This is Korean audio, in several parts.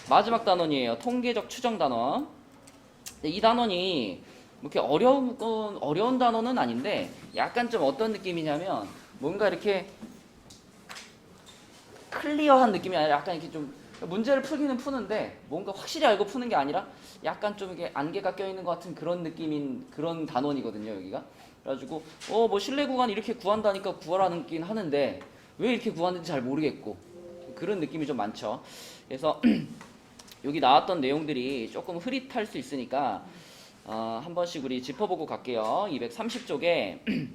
마지막 단원이에요. 통계적 추정 단원. 이 단원이 뭐 이렇게 어려운 단원은 아닌데 약간 좀 어떤 느낌이냐면 뭔가 이렇게 클리어한 느낌이 아니라 약간 이렇게 좀 문제를 풀기는 푸는데 뭔가 확실히 알고 푸는 게 아니라 약간 좀 이게 안개가 껴있는 것 같은 그런 느낌인 그런 단원이거든요, 여기가. 그래가지고 뭐 실내 구간 이렇게 구한다니까 구하라긴 하는데 왜 이렇게 구하는지 잘 모르겠고 그런 느낌이 좀 많죠. 그래서 여기 나왔던 내용들이 조금 흐릿할 수 있으니까 한 번씩 우리 짚어보고 갈게요. 230쪽에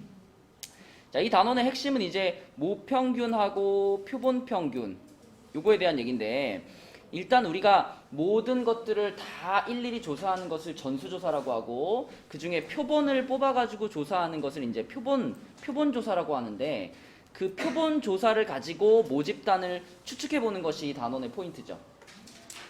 자, 이 단원의 핵심은 이제 모평균하고 표본평균 요거에 대한 얘기인데 일단 우리가 모든 것들을 다 일일이 조사하는 것을 전수조사라고 하고 그 중에 표본을 뽑아가지고 조사하는 것을 이제 표본조사라고 하는데 그 표본조사를 가지고 모집단을 추측해보는 것이 이 단원의 포인트죠.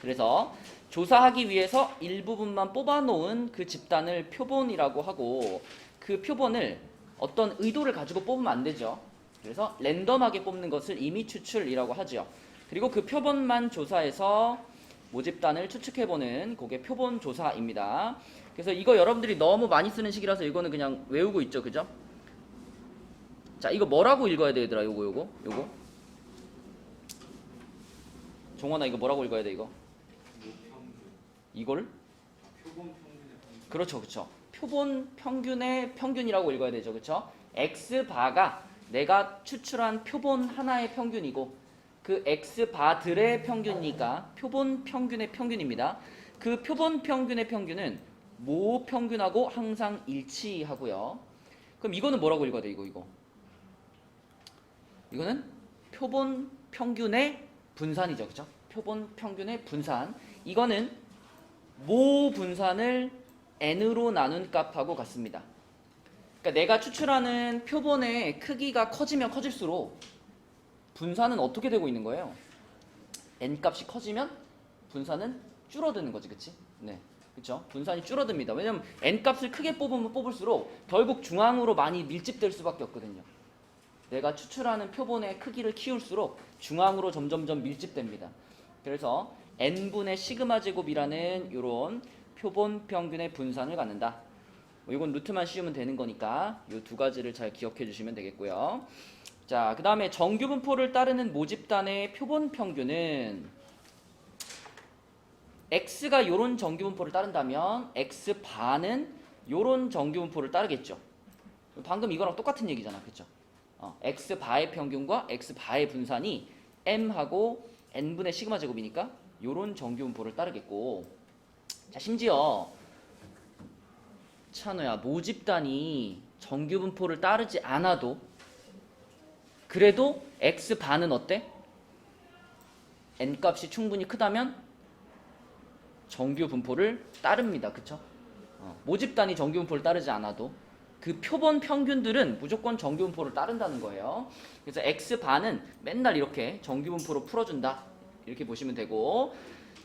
그래서 조사하기 위해서 일부분만 뽑아놓은 그 집단을 표본이라고 하고 그 표본을 어떤 의도를 가지고 뽑으면 안 되죠. 그래서 랜덤하게 뽑는 것을 임의 추출이라고 하죠. 그리고 그 표본만 조사해서 모집단을 추측해보는 그게 표본 조사입니다. 그래서 이거 여러분들이 너무 많이 쓰는 식이라서 이거는 그냥 외우고 있죠, 그죠? 자, 이거 뭐라고 읽어야 돼, 얘들아? 요거. 종원아, 이거 뭐라고 읽어야 돼, 이거? 이걸? 그렇죠. 표본 평균의 평균이라고 읽어야 되죠. 그렇죠? X바가 내가 추출한 표본 하나의 평균이고 그 X바들의 평균이니까 표본 평균의 평균입니다. 그 표본 평균의 평균은 모 평균하고 항상 일치하고요. 그럼 이거는 뭐라고 읽어야 돼? 이거. 이거는 표본 평균의 분산이죠. 그렇죠? 표본 평균의 분산. 이거는 모 분산을 n으로 나눈 값하고 같습니다. 그러니까 내가 추출하는 표본의 크기가 커지면 커질수록 분산은 어떻게 되고 있는 거예요? n 값이 커지면 분산은 줄어드는 거지, 그치? 네, 그렇죠? 분산이 줄어듭니다. 왜냐면 n 값을 크게 뽑으면 뽑을수록 결국 중앙으로 많이 밀집될 수밖에 없거든요. 내가 추출하는 표본의 크기를 키울수록 중앙으로 점점점 밀집됩니다. 그래서 n분의 시그마 제곱이라는 이런 표본 평균의 분산을 갖는다. 이건 루트만 씌우면 되는 거니까 이 두 가지를 잘 기억해 주시면 되겠고요. 자, 그 다음에 정규 분포를 따르는 모집단의 표본 평균은 x가 요런 정규 분포를 따른다면 x바는 요런 정규 분포를 따르겠죠. 방금 이거랑 똑같은 얘기잖아, 그쵸? x바의 평균과 x바의 분산이 m하고 n분의 시그마 제곱이니까 요런 정규 분포를 따르겠고, 자, 심지어 찬우야, 모집단이 정규 분포를 따르지 않아도 그래도 x바는 어때? n값이 충분히 크다면 정규 분포를 따릅니다. 그쵸? 모집단이 정규 분포를 따르지 않아도 그 표본 평균들은 무조건 정규 분포를 따른다는 거예요. 그래서 x바는 맨날 이렇게 정규 분포로 풀어준다, 이렇게 보시면 되고,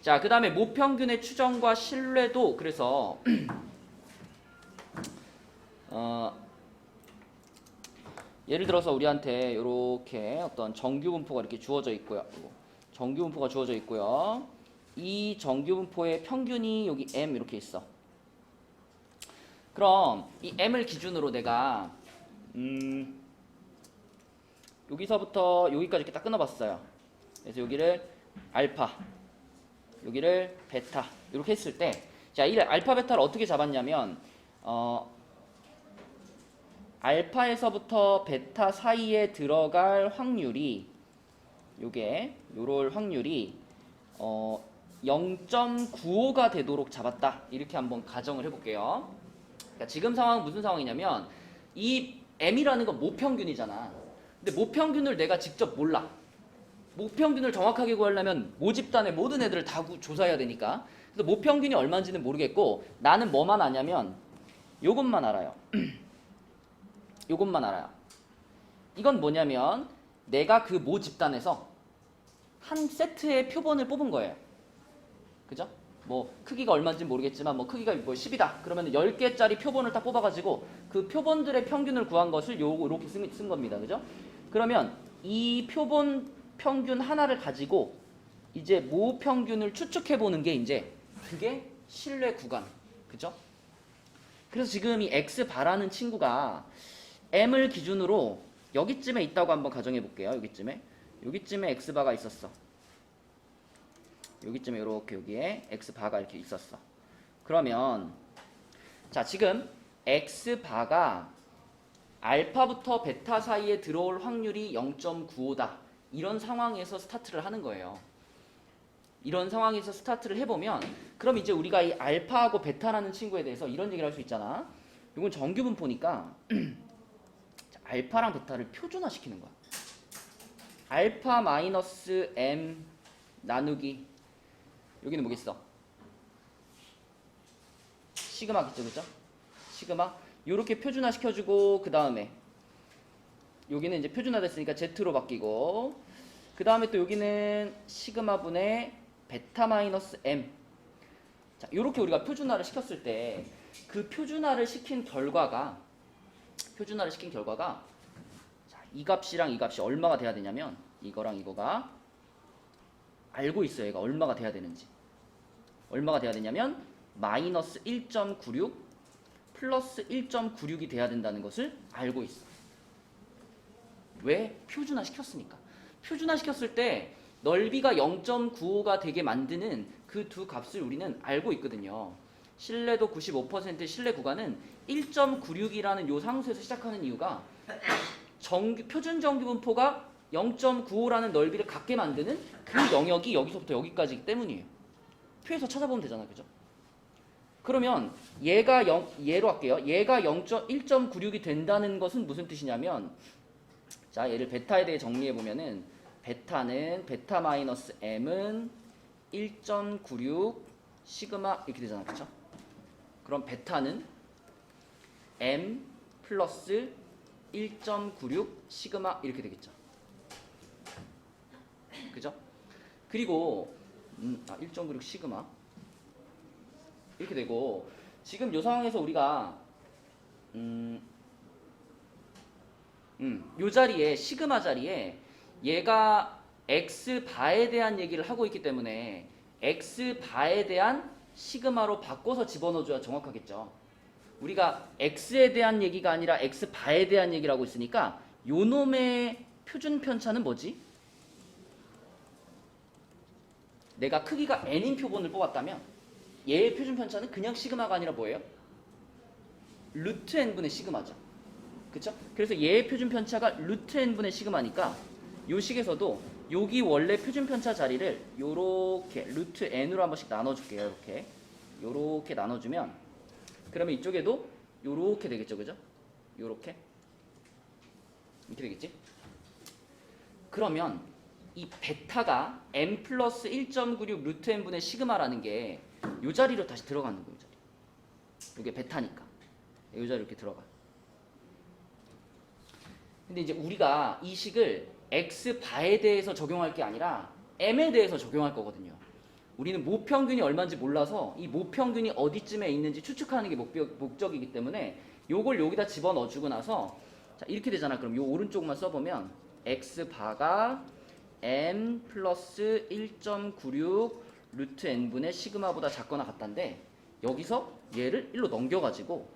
자, 그 다음에 모평균의 추정과 신뢰도. 그래서 예를 들어서 우리한테 이렇게 어떤 정규 분포가 이렇게 주어져 있고요. 정규 분포가 주어져 있고요. 이 정규 분포의 평균이 여기 m 이렇게 있어. 그럼 이 m을 기준으로 내가 여기서부터 여기까지 이렇게 딱 끊어봤어요. 그래서 여기를 알파, 여기를 베타 이렇게 했을 때, 자, 이 알파 베타를 어떻게 잡았냐면 알파에서부터 베타 사이에 들어갈 확률이 요럴 확률이 0.95가 되도록 잡았다, 이렇게 한번 가정을 해볼게요. 그러니까 지금 상황은 무슨 상황이냐면 이 m이라는 건 모평균이잖아. 근데 모평균을 내가 직접 몰라. 모평균을 정확하게 구하려면 모집단의 모든 애들을 다 조사해야 되니까. 그래서 모평균이 얼마인지는 모르겠고 나는 뭐만 아냐면 요것만 알아요. 요것만 알아요. 이건 뭐냐면 내가 그 모집단에서 한 세트의 표본을 뽑은 거예요. 그죠? 뭐 크기가 얼마인지 모르겠지만 뭐 크기가 뭐 10이다. 그러면 10개짜리 표본을 딱 뽑아가지고 그 표본들의 평균을 구한 것을 요렇게 쓴 겁니다. 그죠? 그러면 이 표본 평균 하나를 가지고 이제 모평균을 추측해 보는 게 이제 그게 신뢰 구간. 그죠? 그래서 지금 이 x 바라는 친구가 m을 기준으로 여기쯤에 있다고 한번 가정해 볼게요. 여기쯤에 x 바가 있었어. 여기쯤에 이렇게 여기에 x 바가 이렇게 있었어. 그러면 자, 지금 x 바가 알파부터 베타 사이에 들어올 확률이 0.95다. 이런 상황에서 스타트를 하는 거예요. 이런 상황에서 스타트를 해보면 그럼 이제 우리가 이 알파하고 베타라는 친구에 대해서 이런 얘기를 할 수 있잖아. 이건 정규분포니까 알파랑 베타를 표준화시키는 거야. 알파 마이너스 m 나누기 여기는 뭐겠어? 시그마겠죠, 그죠? 시그마 요렇게 표준화 시켜주고 그 다음에 여기는 이제 표준화됐으니까 Z로 바뀌고 그 다음에 또 여기는 시그마 분의 베타 마이너스 M. 자, 요렇게 우리가 표준화를 시켰을 때 그 표준화를 시킨 결과가 자, 이 값이랑 이 값이 얼마가 돼야 되냐면 이거랑 이거가 알고 있어요. 얘가 얼마가 돼야 되는지. 얼마가 돼야 되냐면 마이너스 1.96 플러스 1.96이 돼야 된다는 것을 알고 있어. 왜? 표준화 시켰으니까. 표준화 시켰을 때 넓이가 0.95가 되게 만드는 그 두 값을 우리는 알고 있거든요. 신뢰도 95% 신뢰 구간은 1.96이라는 요 상수에서 시작하는 이유가 표준 정규분포가 0.95라는 넓이를 갖게 만드는 그 영역이 여기서부터 여기까지이기 때문이에요. 표에서 찾아보면 되잖아, 그죠? 그러면 얘로 할게요. 얘가 1.96이 된다는 것은 무슨 뜻이냐면 자, 얘를 베타에 대해 정리해 보면은 베타는 베타 마이너스 m은 1.96 시그마 이렇게 되잖아, 그쵸? 그럼 베타는 m 플러스 1.96 시그마 이렇게 되겠죠. 그죠? 그리고 1.96 시그마 이렇게 되고 지금 이 상황에서 우리가 요 자리에 시그마 자리에 얘가 x 바에 대한 얘기를 하고 있기 때문에 x 바에 대한 시그마로 바꿔서 집어넣어줘야 정확하겠죠. 우리가 x에 대한 얘기가 아니라 x 바에 대한 얘기를 하고 있으니까 요 놈의 표준 편차는 뭐지? 내가 크기가 n인 표본을 뽑았다면 얘의 표준 편차는 그냥 시그마가 아니라 뭐예요? 루트 n분의 시그마죠. 그쵸? 그래서 얘의 표준 편차가 루트 n분의 시그마니까 요 식에서도 여기 원래 표준 편차 자리를 요렇게 루트 n으로 한 번씩 나눠줄게요. 요렇게 나눠주면 그러면 이쪽에도 요렇게 되겠죠, 그죠? 요렇게 이렇게 되겠지? 그러면 이 베타가 m 플러스 1.96 루트 n분의 시그마라는 게 요 자리로 다시 들어가는 거예요. 요 자리. 이게 베타니까 요 자리 이렇게 들어가. 근데 이제 우리가 이 식을 x 바에 대해서 적용할 게 아니라 m에 대해서 적용할 거거든요. 우리는 모평균이 얼마인지 몰라서 이 모평균이 어디쯤에 있는지 추측하는 게 목적이기 때문에 요걸 여기다 집어넣어주고 나서 자, 이렇게 되잖아. 그럼 요 오른쪽만 써보면 x 바가 m 플러스 1.96 루트 n분의 시그마보다 작거나 같다인데 여기서 얘를 1로 넘겨가지고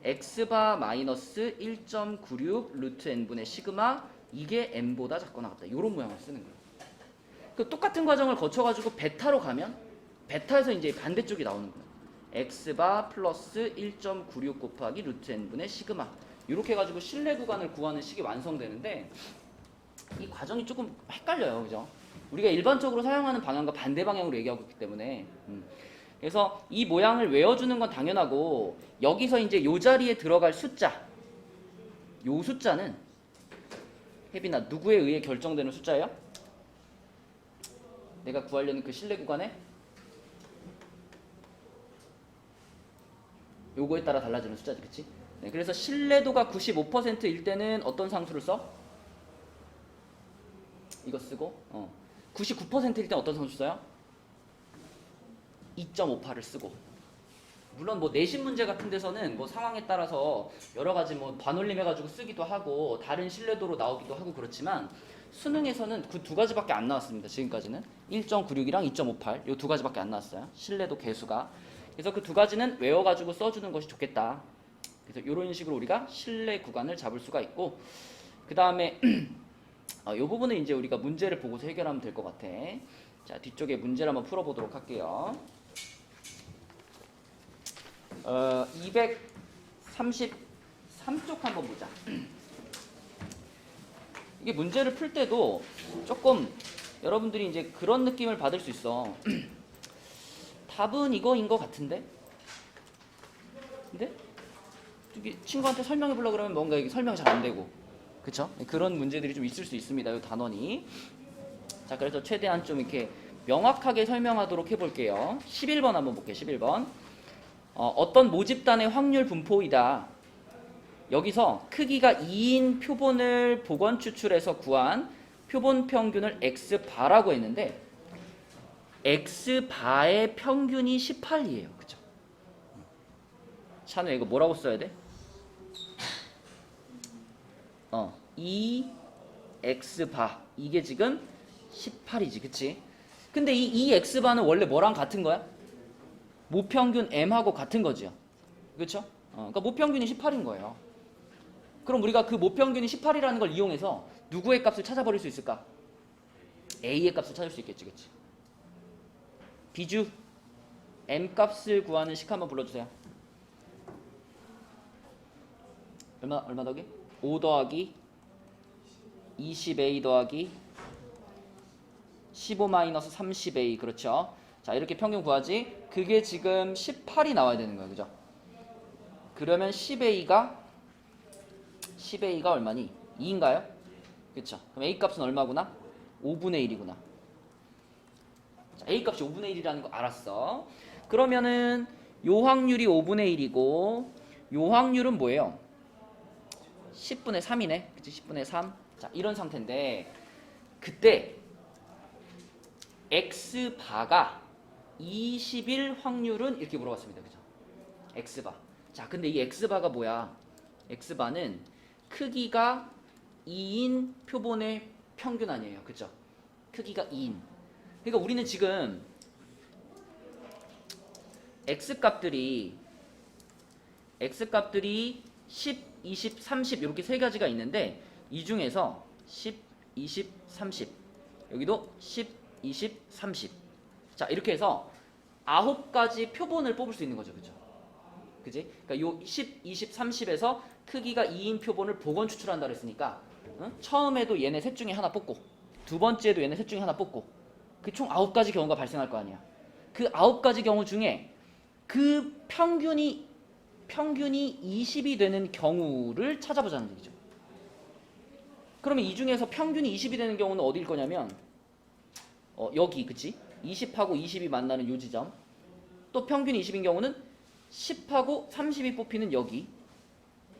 x바 마이너스 1.96 루트 n분의 시그마 이게 m보다 작거나 같다. 이런 모양을 쓰는 거예요. 그 똑같은 과정을 거쳐가지고 베타로 가면 베타에서 이제 반대쪽이 나오는 거예요. x바 플러스 1.96 곱하기 루트 n분의 시그마 이렇게 해가지고 신뢰 구간을 구하는 식이 완성되는데 이 과정이 조금 헷갈려요. 그죠? 우리가 일반적으로 사용하는 방향과 반대 방향으로 얘기하고 있기 때문에 그래서 이 모양을 외워주는 건 당연하고 여기서 이제 요 자리에 들어갈 숫자 요 숫자는 혜빈아 누구에 의해 결정되는 숫자예요? 내가 구하려는 그 신뢰 구간에 요거에 따라 달라지는 숫자지, 그치? 네, 그래서 신뢰도가 95%일 때는 어떤 상수를 써? 이거 쓰고 99%일 때 어떤 상수 써요? 2.58을 쓰고 물론 뭐 내신 문제 같은 데서는 뭐 상황에 따라서 여러 가지 뭐 반올림 해가지고 쓰기도 하고 다른 신뢰도로 나오기도 하고 그렇지만 수능에서는 그 두 가지밖에 안 나왔습니다. 지금까지는 1.96이랑 2.58 이 두 가지밖에 안 나왔어요. 신뢰도 계수가. 그래서 그 두 가지는 외워가지고 써주는 것이 좋겠다. 그래서 이런 식으로 우리가 신뢰 구간을 잡을 수가 있고, 그 다음에 이 부분은 이제 우리가 문제를 보고서 해결하면 될 것 같아. 자, 뒤쪽에 문제를 한번 풀어보도록 할게요. 233쪽 한번 보자. 이게 문제를 풀 때도 조금 여러분들이 이제 그런 느낌을 받을 수 있어. 답은 이거인 것 같은데? 근데 이게 친구한테 설명해 보려고 그러면 뭔가 이게 설명이 잘 안 되고, 그쵸? 그런 문제들이 좀 있을 수 있습니다. 이 단원이. 자, 그래서 최대한 좀 이렇게 명확하게 설명하도록 해볼게요. 11번 한번 볼게요. 11번. 어떤 모집단의 확률 분포이다. 여기서 크기가 2인 표본을 복원 추출해서 구한 표본 평균을 x바라고 했는데 x바의 평균이 18이에요. 그쵸? 찬우야, 이거 뭐라고 써야 돼? 2x바 이게 지금 18이지, 그치? 근데 이 2x바는 원래 뭐랑 같은 거야? 모평균 m하고 같은 거죠, 그쵸? 그러니까 모평균이 18인 거예요. 그럼 우리가 그 모평균이 18이라는 걸 이용해서 누구의 값을 찾아버릴 수 있을까? a의 값을 찾을 수 있겠지, 그치? 비주 m 값을 구하는 식 한번 불러주세요. 얼마 더하기? 5 더하기 20a 더하기 15 마이너스 30a. 그렇죠? 자, 이렇게 평균 구하지. 그게 지금 18이 나와야 되는 거예요, 그죠? 그러면 10a가 얼마니? 2인가요? 그쵸? 그럼 a 값은 얼마구나? 5분의 1이구나. 자, a 값이 5분의 1이라는 거 알았어. 그러면은 요 확률이 5분의 1이고 요 확률은 뭐예요? 10분의 3이네. 그치? 10분의 3. 자, 이런 상태인데 그때 x바가 21 확률은 이렇게 물어봤습니다. 그죠? x바. 자, 근데 이 x바가 뭐야? x바는 크기가 2인 표본의 평균 아니에요. 그죠? 크기가 2인. 그러니까 우리는 지금 x값들이 10, 20, 30 이렇게 세 가지가 있는데 이 중에서 10, 20, 30 여기도 10, 20, 30 자, 이렇게 해서 9가지 표본을 뽑을 수 있는 거죠. 그죠? 그지? 그러니까 요 10, 20, 30에서 크기가 2인 표본을 복원 추출한다 그랬으니까 처음에도 얘네 셋 중에 하나 뽑고 두 번째도 얘네 셋 중에 하나 뽑고 그 총 9가지 경우가 발생할 거 아니야. 그 9가지 경우 중에 그 평균이 20이 되는 경우를 찾아보자는 얘기죠. 그러면 이 중에서 평균이 20이 되는 경우는 어디일 거냐면 여기, 그치? 20하고 20이 만나는 요 지점. 또 평균이 20인 경우는 10하고 30이 뽑히는 여기,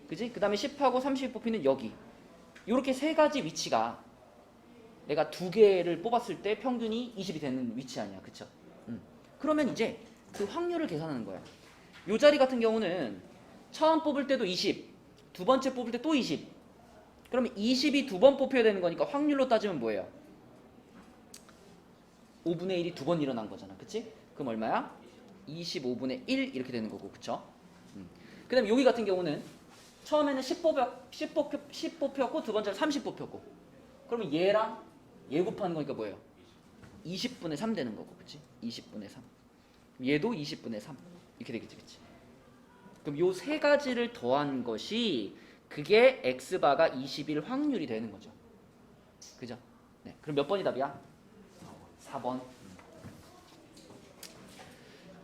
그치? 그 다음에 10하고 30이 뽑히는 여기. 이렇게 세 가지 위치가 내가 두 개를 뽑았을 때 평균이 20이 되는 위치 아니야, 그쵸? 그러면 이제 그 확률을 계산하는 거야. 요 자리 같은 경우는 처음 뽑을 때도 20, 두 번째 뽑을 때 또 20. 그러면 20이 두 번 뽑혀야 되는 거니까 확률로 따지면 뭐예요? 5분의 1이 두 번 일어난 거잖아, 그치? 그럼 얼마야? 25분의 1 이렇게 되는 거고, 그쵸? 그 다음에 여기 같은 경우는 처음에는 10 뽑혔고 두 번째는 30 뽑혔고 그러면 얘랑 얘 곱하는 거니까 뭐예요? 20분의 3 되는 거고, 그치? 20분의 3. 얘도 20분의 3 이렇게 되겠지, 그치? 그럼 요 세 가지를 더한 것이 그게 x바가 21 확률이 되는 거죠. 그죠? 네. 그럼 몇 번이 답이야? 4번.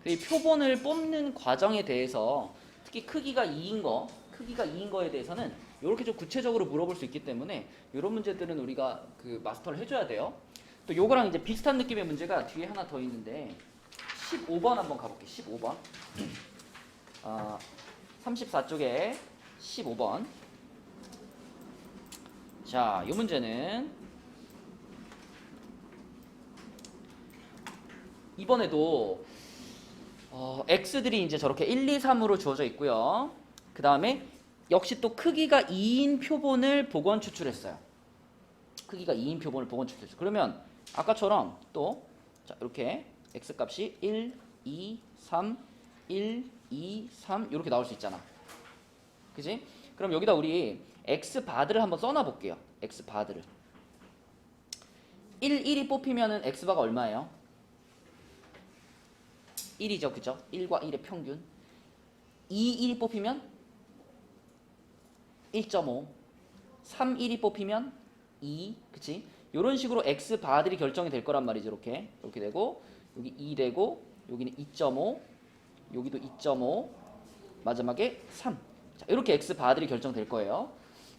이 표본을 뽑는 과정에 대해서 특히 크기가 2인 거에 대해서는 이렇게 좀 구체적으로 물어볼 수 있기 때문에 이런 문제들은 우리가 그 마스터를 해줘야 돼요. 또 요거랑 이제 비슷한 느낌의 문제가 뒤에 하나 더 있는데 15번 한번 가볼게. 15번. 34쪽에 15번. 자, 이 문제는 이번에도 x들이 이제 저렇게 1, 2, 3으로 주어져 있고요. 그 다음에 역시 또 크기가 2인 표본을 복원 추출했어요. 크기가 2인 표본을 복원 추출했어. 그러면 아까처럼 또 자, 이렇게 x 값이 1, 2, 3, 1, 2, 3 이렇게 나올 수 있잖아. 그지? 그럼 여기다 우리 x 바드를 한번 써놔 볼게요. x 바드를 1이 뽑히면은 x 바가 얼마예요? 1이죠, 그죠? 1과 1의 평균. 1이 뽑히면 1.5, 1이 뽑히면 2, 그치? 이런 식으로 x 바들이 결정이 될 거란 말이죠. 이렇게 되고 여기 2 되고 여기는 2.5, 여기도 2.5, 마지막에 3. 자, 이렇게 x 바들이 결정될 거예요.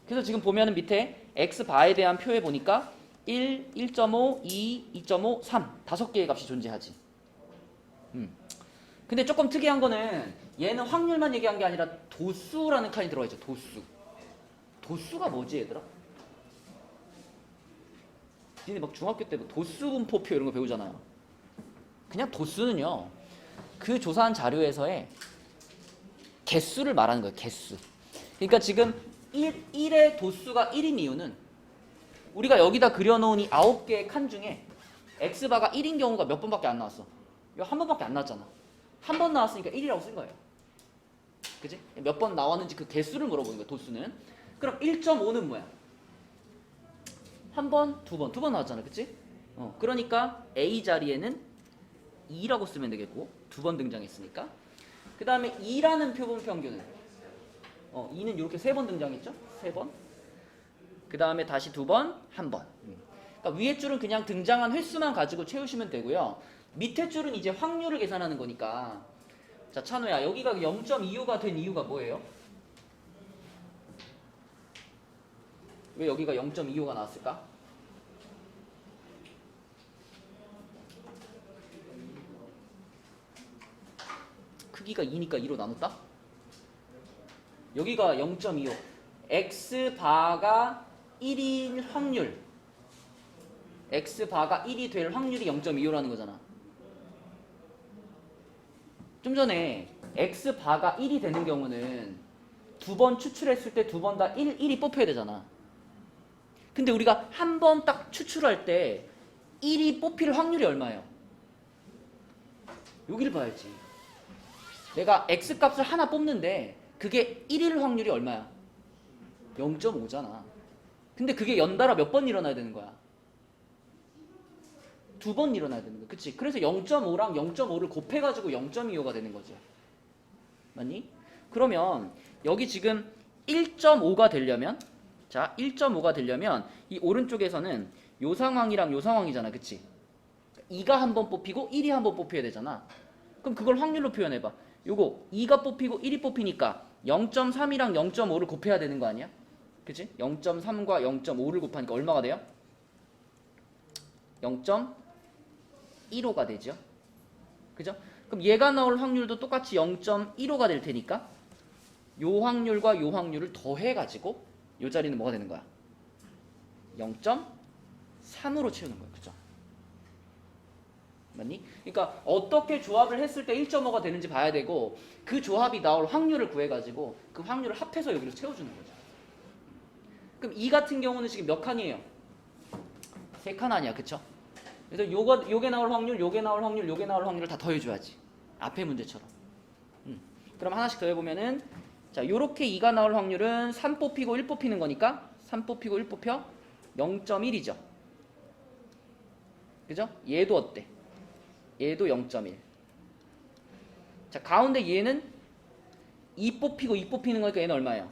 그래서 지금 보면은 밑에 x 바에 대한 표에 보니까 1, 1.5, 2, 2.5, 3 다섯 개의 값이 존재하지. 근데 조금 특이한 거는 얘는 확률만 얘기한 게 아니라 도수라는 칸이 들어가 있죠. 도수. 도수가 뭐지, 얘들아? 니네 막 중학교 때 뭐 도수 분포표 이런 거 배우잖아요. 그냥 도수는요, 그 조사한 자료에서의 개수를 말하는 거예요. 개수. 그러니까 지금 1의 도수가 1인 이유는 우리가 여기다 그려놓은 이 9개의 칸 중에 x바가 1인 경우가 몇 번밖에 안 나왔어? 이거 한 번밖에 안 나왔잖아. 한 번 나왔으니까 1이라고 쓴 거예요. 그지? 몇 번 나왔는지 그 개수를 물어보는 거야, 도수는. 그럼 1.5는 뭐야? 한 번, 두 번 나왔잖아. 그치? 그러니까 A 자리에는 2라고 쓰면 되겠고, 두 번 등장했으니까. 그 다음에 2라는 표본 평균은 2는 이렇게 3번 등장했죠? 3번. 그 다음에 다시 2번, 1번. 그러니까 위에 줄은 그냥 등장한 횟수만 가지고 채우시면 되고요. 밑에 줄은 이제 확률을 계산하는 거니까. 자, 찬호야, 여기가 0.25가 된 이유가 뭐예요? 왜 여기가 0.25가 나왔을까? 크기가 2니까 2로 나눴다? 여기가 0.25. x바가 1일 확률. x바가 1이 될 확률이 0.25라는 거잖아. 좀 전에 x바가 1이 되는 경우는 두 번 추출했을 때 두 번 다 1이 뽑혀야 되잖아. 근데 우리가 한 번 딱 추출할 때 1이 뽑힐 확률이 얼마예요? 여기를 봐야지. 내가 x값을 하나 뽑는데 그게 1일 확률이 얼마야? 0.5잖아. 근데 그게 연달아 몇 번 일어나야 되는 거야? 두 번 일어나야 되는 거야. 그치? 그래서 0.5랑 0.5를 곱해가지고 0.25가 되는 거죠. 맞니? 그러면 여기 지금 1.5가 되려면, 자, 1.5가 되려면 이 오른쪽에서는 요 상황이랑 요 상황이잖아. 그치? 2가 한 번 뽑히고 1이 한 번 뽑혀야 되잖아. 그럼 그걸 확률로 표현해봐. 요거 2가 뽑히고 1이 뽑히니까 0.3이랑 0.5를 곱해야 되는 거 아니야? 그치? 0.3과 0.5를 곱하니까 얼마가 돼요? 0.15가 되죠. 그죠? 그럼 얘가 나올 확률도 똑같이 0.15가 될 테니까 요 확률과 요 확률을 더해가지고 요 자리는 뭐가 되는 거야? 0.3으로 채우는 거야. 그죠? 맞니? 그러니까 어떻게 조합을 했을 때 1.5가 되는지 봐야 되고 그 조합이 나올 확률을 구해가지고 그 확률을 합해서 여기로 채워주는 거죠. 그럼 이 같은 경우는 지금 몇 칸이에요? 3칸 아니야. 그쵸? 그래서 요게 나올 확률, 요게 나올 확률, 요게 나올 확률을 다 더해줘야지. 앞에 문제처럼. 그럼 하나씩 더해보면은 자, 요렇게 2가 나올 확률은 3 뽑히고 1 뽑히는 거니까 3 뽑히고 1 뽑혀 0.1이죠. 그죠? 얘도 어때? 얘도 0.1. 자, 가운데 얘는 2 뽑히고 2 뽑히는 거니까 얘는 얼마예요?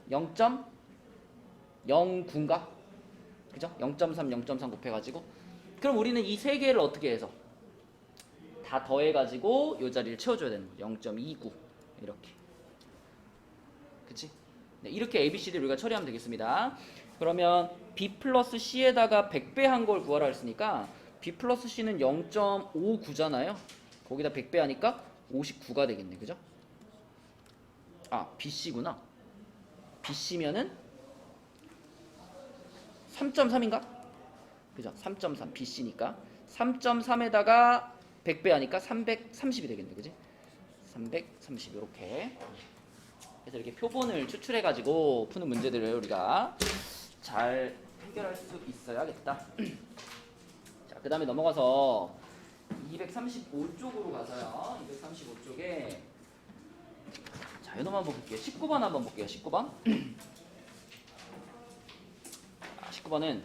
0.09인가? 그죠? 0.3, 0.3 곱해가지고. 그럼 우리는 이 세 개를 어떻게 해서? 다 더해가지고 요 자리를 채워줘야 되는 거죠. 0.29. 이렇게. 그치? 네, 이렇게 ABCD를 우리가 처리하면 되겠습니다. 그러면 B 플러스 C에다가 100배 한 걸 구하라 했으니까 B 플러스 C는 0.59잖아요. 거기다 100배 하니까 59가 되겠네. 그죠? 아, BC구나. BC면은 3.3인가? 그죠? 3.3 BC니까 3.3에다가 100배 하니까 330이 되겠네. 그지? 330 이렇게. 그래서 이렇게 표본을 추출해 가지고 푸는 문제들을 우리가 잘 해결할 수 있어야겠다. 자, 그 다음에 넘어가서 235쪽으로 가서요. 235쪽에 자, 이놈 한번 볼게요. 19번 한번 볼게요. 19번. 19번은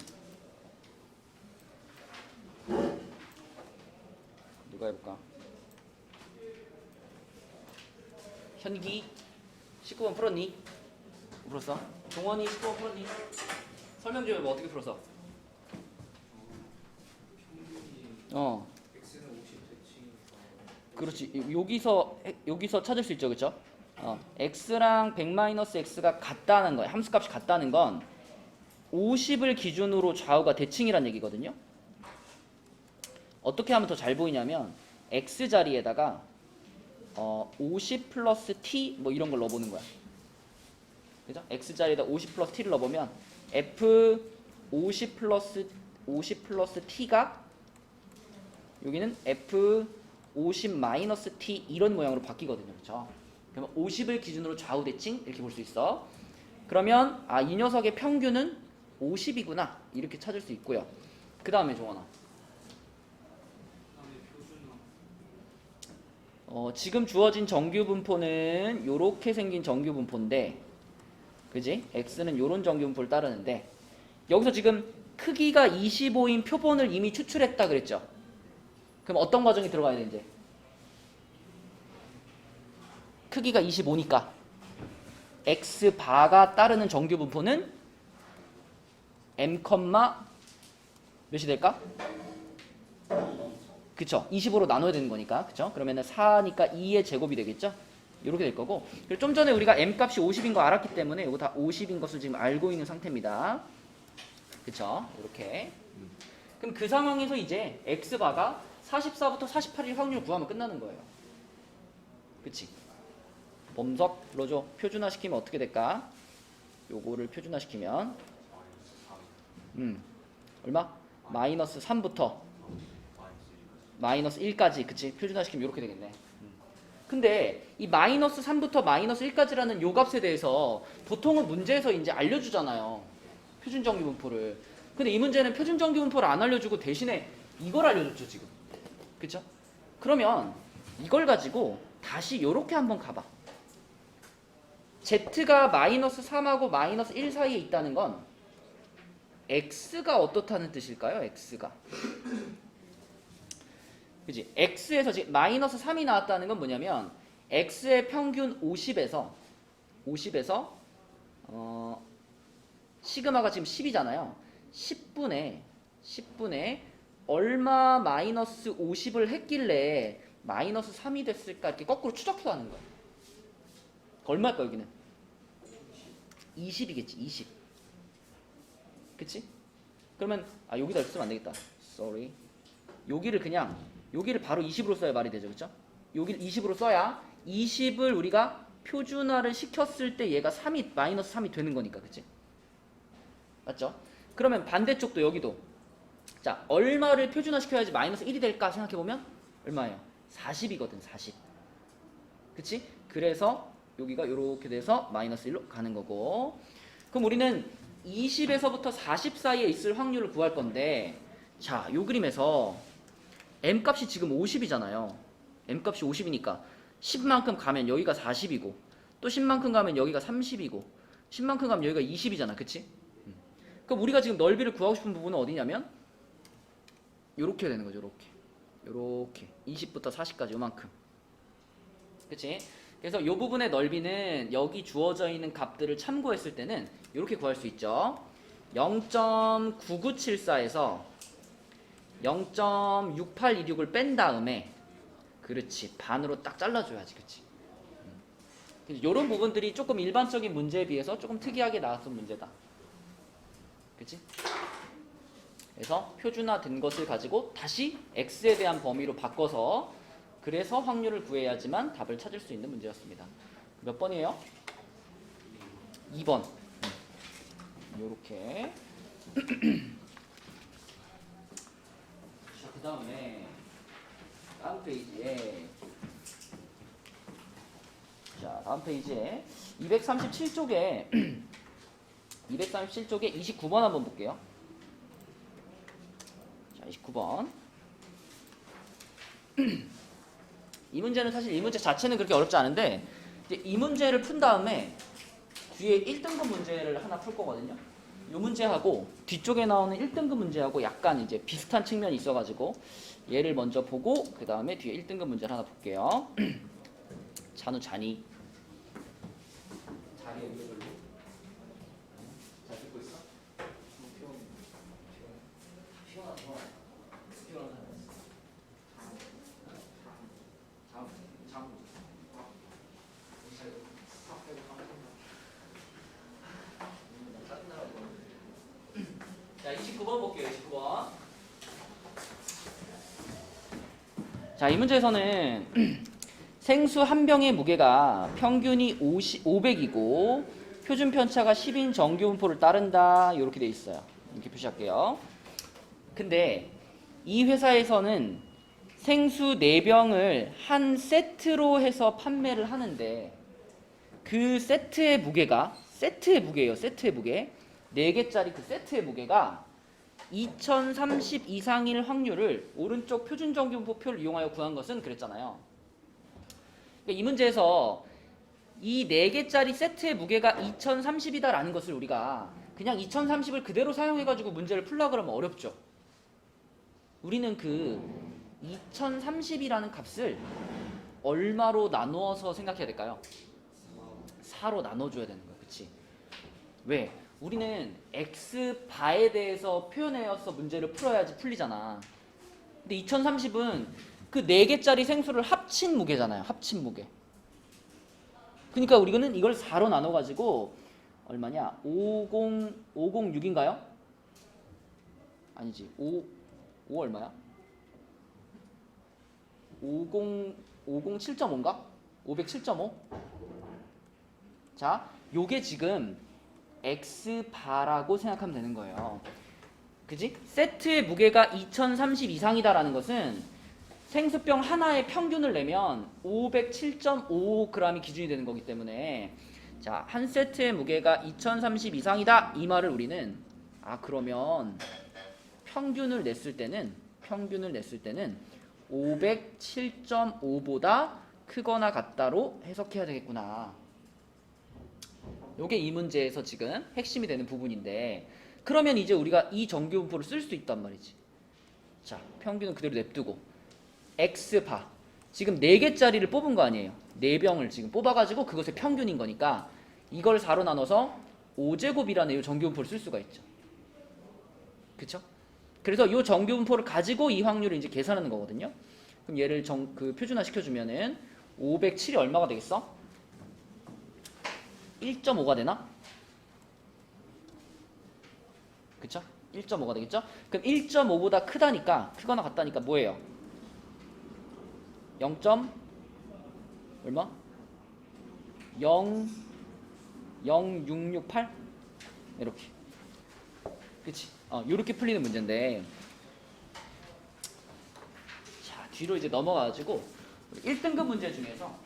누가 해볼까? 현기 19번 풀었니? 못 풀었어? 동원이 19번 풀었니? 설명 좀 해봐. 어떻게 풀었어? 그렇지. 여기서 찾을 수 있죠, 그렇죠? x랑 100-x가 같다는 거예요. 함수값이 같다는 건 50을 기준으로 좌우가 대칭이란 얘기거든요. 어떻게 하면 더 잘 보이냐면 x 자리에다가 50 플러스 t 뭐 이런 걸 넣어보는 거야. 그죠? x 자리에다 50 플러스 t를 넣어보면 f 50 플러스 t가 여기는 f 50 마이너스 t 이런 모양으로 바뀌거든요. 그렇죠? 그러면 50을 기준으로 좌우 대칭 이렇게 볼 수 있어. 그러면 이 녀석의 평균은 50이구나 이렇게 찾을 수 있고요. 그 다음에 종원아. 지금 주어진 정규 분포는 요렇게 생긴 정규 분포인데, 그지? x는 요런 정규 분포를 따르는데 여기서 지금 크기가 25인 표본을 이미 추출했다 그랬죠? 그럼 어떤 과정이 들어가야 돼 이제? 크기가 25니까 x 바가 따르는 정규 분포는 m, 몇이 될까? 그쵸? 25로 나눠야 되는 거니까. 그쵸? 그러면은 4니까 2의 제곱이 되겠죠? 이렇게 될 거고. 그리고 좀 전에 우리가 m 값이 50인 거 알았기 때문에 이거 다 50인 것을 지금 알고 있는 상태입니다. 그쵸? 이렇게. 그럼 그 상황에서 이제 x바가 44부터 48일 확률 구하면 끝나는 거예요. 그치? 범석, 로조 표준화 시키면 어떻게 될까? 요거를 표준화 시키면 얼마? 마이너스 3부터 마이너스 1까지, 그치? 표준화 시키면 이렇게 되겠네. 근데 이 마이너스 3부터 마이너스 1까지라는 요 값에 대해서 보통은 문제에서 이제 알려주잖아요. 표준정규분포를. 근데 이 문제는 표준정규분포를 안 알려주고 대신에 이걸 알려줬죠, 지금. 그쵸? 그러면 이걸 가지고 다시 요렇게 한번 가봐. z가 마이너스 3하고 마이너스 1 사이에 있다는 건 x가 어떻다는 뜻일까요? x가. 그치? x에서 지금 마이너스 3이 나왔다는 건 뭐냐면 x의 평균 50에서 시그마가 지금 10이잖아요. 10분에 얼마 마이너스 50을 했길래 마이너스 3이 됐을까 이렇게 거꾸로 추적해서 하는 거야. 얼마일까 여기는? 20이겠지. 20. 그치? 그러면 여기다 쓰면 안 되겠다. Sorry. 여기를 바로 20으로 써야 말이 되죠. 그쵸? 여기를 20으로 써야 20을 우리가 표준화를 시켰을 때 얘가 3이 마이너스 3이 되는 거니까. 그치? 맞죠? 그러면 반대쪽도 여기도 자, 얼마를 표준화 시켜야지 마이너스 1이 될까 생각해보면 얼마예요? 40이거든. 40. 그치? 그래서 여기가 이렇게 돼서 마이너스 1로 가는 거고, 그럼 우리는 20에서부터 40 사이에 있을 확률을 구할 건데, 자, 요 그림에서 m 값이 지금 50이잖아요. m 값이 50이니까 10만큼 가면 여기가 40이고 또 10만큼 가면 여기가 30이고 10만큼 가면 여기가 20이잖아. 그치? 그럼 우리가 지금 넓이를 구하고 싶은 부분은 어디냐면 요렇게 되는 거죠. 요렇게 20부터 40까지 요만큼. 그치? 그래서 요 부분의 넓이는 여기 주어져 있는 값들을 참고했을 때는 이렇게 구할 수 있죠. 0.9974에서 0.6826을 뺀 다음에 그렇지 반으로 딱 잘라줘야지. 그치? 이런 부분들이 조금 일반적인 문제에 비해서 조금 특이하게 나왔던 문제다. 그치? 그래서 표준화된 것을 가지고 다시 x에 대한 범위로 바꿔서 그래서 확률을 구해야지만 답을 찾을 수 있는 문제였습니다. 몇 번이에요? 2번. 요렇게. 자, 그 다음에 다음 페이지에 237쪽에 29번 한번 볼게요. 29번. 이 문제는 사실 이 문제 자체는 그렇게 어렵지 않은데 이제 이 문제를 푼 다음에 뒤에 1등급 문제를 하나 풀 거거든요. 이 문제하고 뒤쪽에 나오는 1등급 문제하고 약간 이제 비슷한 측면이 있어가지고 얘를 먼저 보고 그 다음에 뒤에 1등급 문제를 하나 볼게요. 찬우 자니? 자리에 별로? 잘 듣고 있어? 자, 29번 볼게요. 29번. 자, 이 문제에서는 생수 한 병의 무게가 평균이 500이고 표준 편차가 10인 정규 분포를 따른다. 이렇게 돼 있어요. 이렇게 표시할게요. 근데 이 회사에서는 생수 4병을 한 세트로 해서 판매를 하는데 그 세트의 무게가 세트의 무게예요. 세트의 무게. 4개짜리 그 세트의 무게가 2030 이상일 확률을 오른쪽 표준 정규 분포표를 이용하여 구한 것은 그랬잖아요. 그러니까 이 문제에서 이 4개짜리 세트의 무게가 2030이다라는 것을 우리가 그냥 2030을 그대로 사용해가지고 문제를 풀라 그러면 어렵죠. 우리는 그 2030이라는 값을 얼마로 나누어서 생각해야 될까요? 4로 나눠줘야 되는 거예요. 그치? 왜? 우리는 x바에 대해서 표현해서 문제를 풀어야지 풀리잖아. 근데 2030은 그 4개짜리 생수를 합친 무게잖아요. 합친 무게. 그러니까 우리는 이걸 4로 나눠가지고 얼마냐? 506인가요? 아니지. 5 얼마야? 507.5인가? 507.5? 자, 요게 지금 x바라고 생각하면 되는 거예요. 그지? 세트의 무게가 2030 이상이다라는 것은 생수병 하나의 평균을 내면 507.5g이 기준이 되는 거기 때문에 자, 한 세트의 무게가 2030 이상이다. 이 말을 우리는 그러면 평균을 냈을 때는 507.5보다 크거나 같다로 해석해야 되겠구나. 요게 이 문제에서 지금 핵심이 되는 부분인데 그러면 이제 우리가 이 정규 분포를 쓸 수 있단 말이지. 자, 평균은 그대로 냅두고 x바 지금 4개짜리를 뽑은 거 아니에요. 4병을 지금 뽑아가지고 그것의 평균인 거니까 이걸 4로 나눠서 5제곱이라는 이 정규 분포를 쓸 수가 있죠. 그쵸? 그래서 이 정규 분포를 가지고 이 확률을 이제 계산하는 거거든요. 그럼 얘를 표준화 시켜주면은 507이 얼마가 되겠어? 1.5가 되나? 그쵸? 1.5가 되겠죠? 그럼 1.5보다 크다니까 크거나 같다니까 뭐예요? 0. 얼마? 0.0668 이렇게. 그치? 요렇게 풀리는 문제인데 자, 뒤로 이제 넘어가가지고 1등급 문제 중에서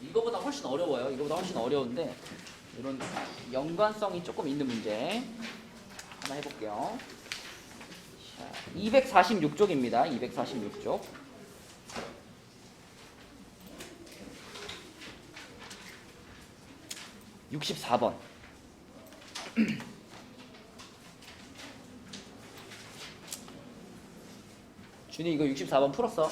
이거보다 훨씬 어려워요. 이거보다 훨씬 어려운데 이런 연관성이 조금 있는 문제 하나 해볼게요. 자, 246쪽입니다. 246쪽. (64번) 준이 이거 64번 풀었어?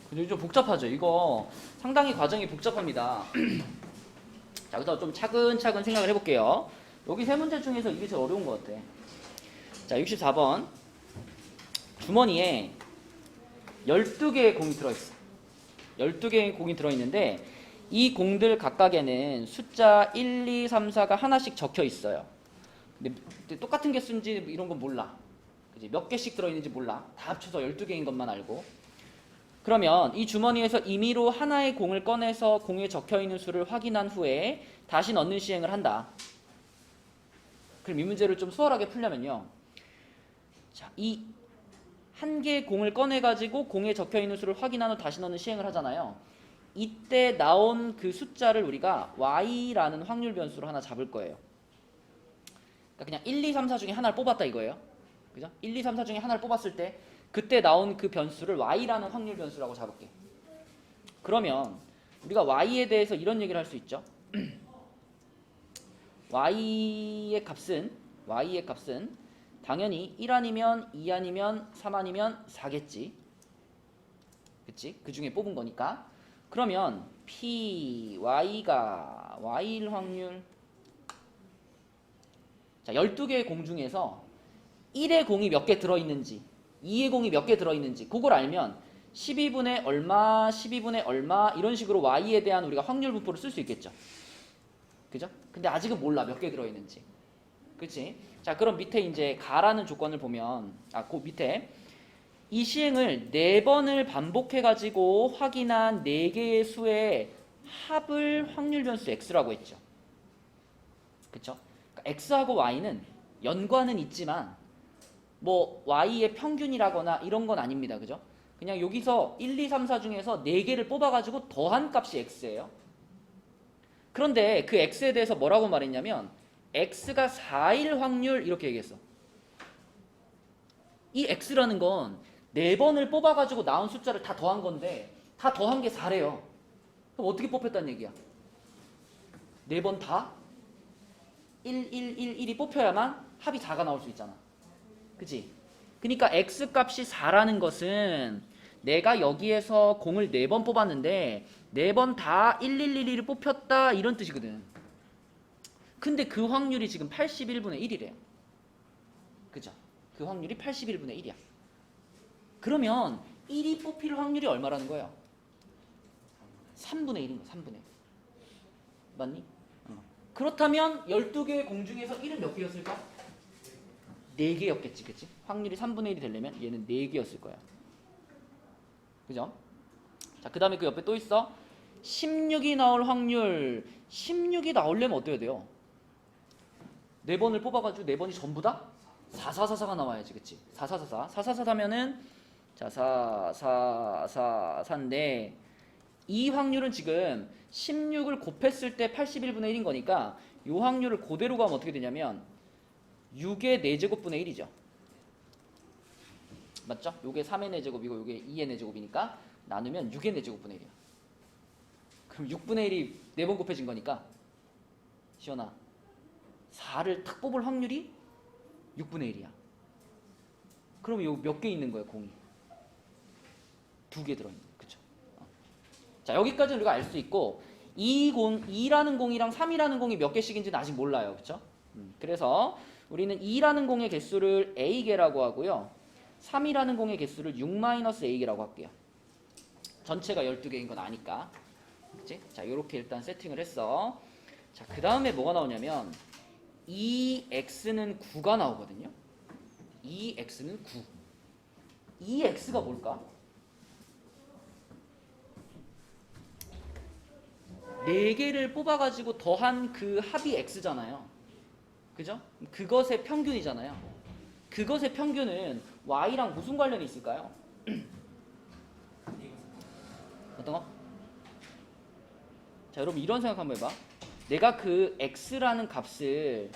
근데 좀 복잡하죠. 이거 상당히 과정이 복잡합니다. 자, 그래서 좀 차근차근 생각을 해볼게요. 여기 세 문제 중에서 이게 제일 어려운 것 같아. 자, 64번 주머니에 12개의 공이 들어있어. 12개의 공이 들어있는데 이 공들 각각에는 숫자 1, 2, 3, 4가 하나씩 적혀 있어요. 근데 똑같은 개수인지 이런 건 몰라. 그치? 몇 개씩 들어있는지 몰라. 다 합쳐서 12개인 것만 알고. 그러면 이 주머니에서 임의로 하나의 공을 꺼내서 공에 적혀있는 수를 확인한 후에 다시 넣는 시행을 한다. 그럼 이 문제를 좀 수월하게 풀려면요. 자, 이 한 개의 공을 꺼내가지고 공에 적혀있는 수를 확인한 후 다시 넣는 시행을 하잖아요. 이때 나온 그 숫자를 우리가 y라는 확률 변수로 하나 잡을 거예요. 그러니까 그냥 1, 2, 3, 4 중에 하나를 뽑았다 이거예요. 그죠? 1, 2, 3, 4 중에 하나를 뽑았을 때 그때 나온 그 변수를 y라는 확률 변수라고 잡을게. 그러면 우리가 y에 대해서 이런 얘기를 할 수 있죠. y의 값은 당연히 1 아니면 2 아니면 3 아니면 4겠지. 그치? 그 중에 뽑은 거니까. 그러면 py가 y일 확률. 자, 12개의 공 중에서 1의 공이 몇 개 들어있는지 2의 공이 몇 개 들어있는지 그걸 알면 12분의 얼마, 12분의 얼마 이런 식으로 y에 대한 우리가 확률 분포를 쓸 수 있겠죠. 그죠? 근데 아직은 몰라 몇 개 들어있는지. 그치? 자, 그럼 밑에 이제 가라는 조건을 보면 그 밑에 이 시행을 4번을 반복해가지고 확인한 4개의 수의 합을 확률 변수 x라고 했죠. 그쵸? 그러니까 x하고 y는 연관은 있지만 뭐 y의 평균이라거나 이런 건 아닙니다. 그죠? 그냥 여기서 1, 2, 3, 4 중에서 4개를 뽑아가지고 더한 값이 x예요. 그런데 그 x에 대해서 뭐라고 말했냐면 x가 4일 확률 이렇게 얘기했어. 이 x라는 건 4번을 뽑아가지고 나온 숫자를 다 더한 건데 다 더한 게 4래요. 그럼 어떻게 뽑혔다는 얘기야? 4번 다 1, 1, 1, 1이 뽑혀야만 합이 4가 나올 수 있잖아. 그치? 그러니까 x값이 4라는 것은 내가 여기에서 공을 4번 뽑았는데 4번 다 1, 1, 1, 1이 뽑혔다 이런 뜻이거든. 근데 그 확률이 지금 81분의 1이래요. 그죠? 그 확률이 81분의 1이야. 그러면 1이 뽑힐 확률이 얼마라는 거예요? 3분의 1인 거야. 3분의 1. 맞니? 그렇다면 12개의 공 중에서 1은 몇 개였을까? 4개였겠지. 그치? 확률이 3분의 1이 되려면 얘는 4개였을 거야. 그죠? 자, 그 다음에 그 옆에 또 있어. 16이 나올 확률. 16이 나오려면 어때야 돼요? 4번을 뽑아가지고 4번이 전부 다 4444가 나와야지. 그치? 4444. 4444면은 자, 4444인데 이 확률은 지금 16을 곱했을 때 81분의 1인 거니까 이 확률을 그대로 가면 어떻게 되냐면 6의 4제곱분의 1이죠. 맞죠? 요게 3의 4제곱이고 요게 2의 4제곱이니까 나누면 6의 4제곱분의 1이야. 그럼 6분의 1이 4번 곱해진 거니까 시원아 4를 탁 뽑을 확률이 6분의 1이야. 그럼 요 몇 개 있는 거예요, 공이? 2개 들어있는 거예요. 그쵸? 자, 여기까지는 우리가 알 수 있고 2라는 공이랑 3이라는 공이 몇 개씩인지는 아직 몰라요. 그쵸? 그래서 우리는 2라는 공의 개수를 A개라고 하고요. 3이라는 공의 개수를 6-A개라고 할게요. 전체가 12개인 건 아니까. 그치? 자, 요렇게 일단 세팅을 했어. 자, 그 다음에 뭐가 나오냐면 2x는 9가 나오거든요. 2x는 9. 2x가 뭘까? 4개를 뽑아가지고 더한 그 합이 x잖아요. 그죠? 그것의 평균이잖아요. 그것의 평균은 y랑 무슨 관련이 있을까요? 어떤 거? 자, 여러분 이런 생각 한번 해봐. 내가 그 x라는 값을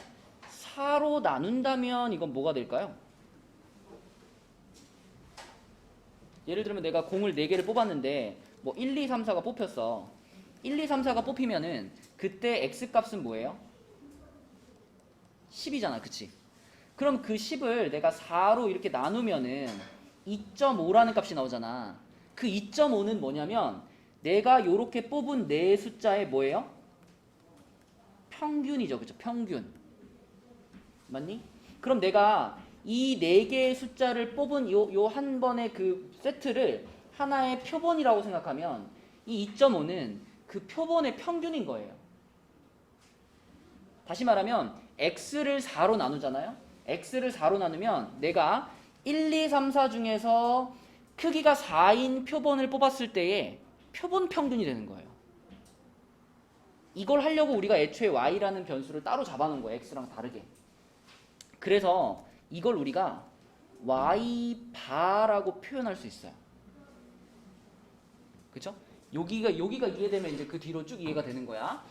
4로 나눈다면 이건 뭐가 될까요? 예를 들면 내가 공을 4개를 뽑았는데 뭐 1, 2, 3, 4가 뽑혔어. 1, 2, 3, 4가 뽑히면은 그때 x값은 뭐예요? 10이잖아. 그치? 그럼 그 10을 내가 4로 이렇게 나누면은 2.5라는 값이 나오잖아. 그 2.5는 뭐냐면 내가 요렇게 뽑은 네 숫자의 뭐예요? 평균이죠. 그쵸? 평균. 맞니? 그럼 내가 이 4개의 숫자를 뽑은 요 한 번의 그 세트를 하나의 표본이라고 생각하면 이 2.5는 그 표본의 평균인 거예요. 다시 말하면 x를 4로 나누잖아요. x를 4로 나누면 내가 1, 2, 3, 4 중에서 크기가 4인 표본을 뽑았을 때의 표본 평균이 되는 거예요. 이걸 하려고 우리가 애초에 y라는 변수를 따로 잡아놓은 거예요. x랑 다르게. 그래서 이걸 우리가 y바라고 표현할 수 있어요. 그쵸? 여기가 이해되면 이제 그 뒤로 쭉 이해가 되는 거야.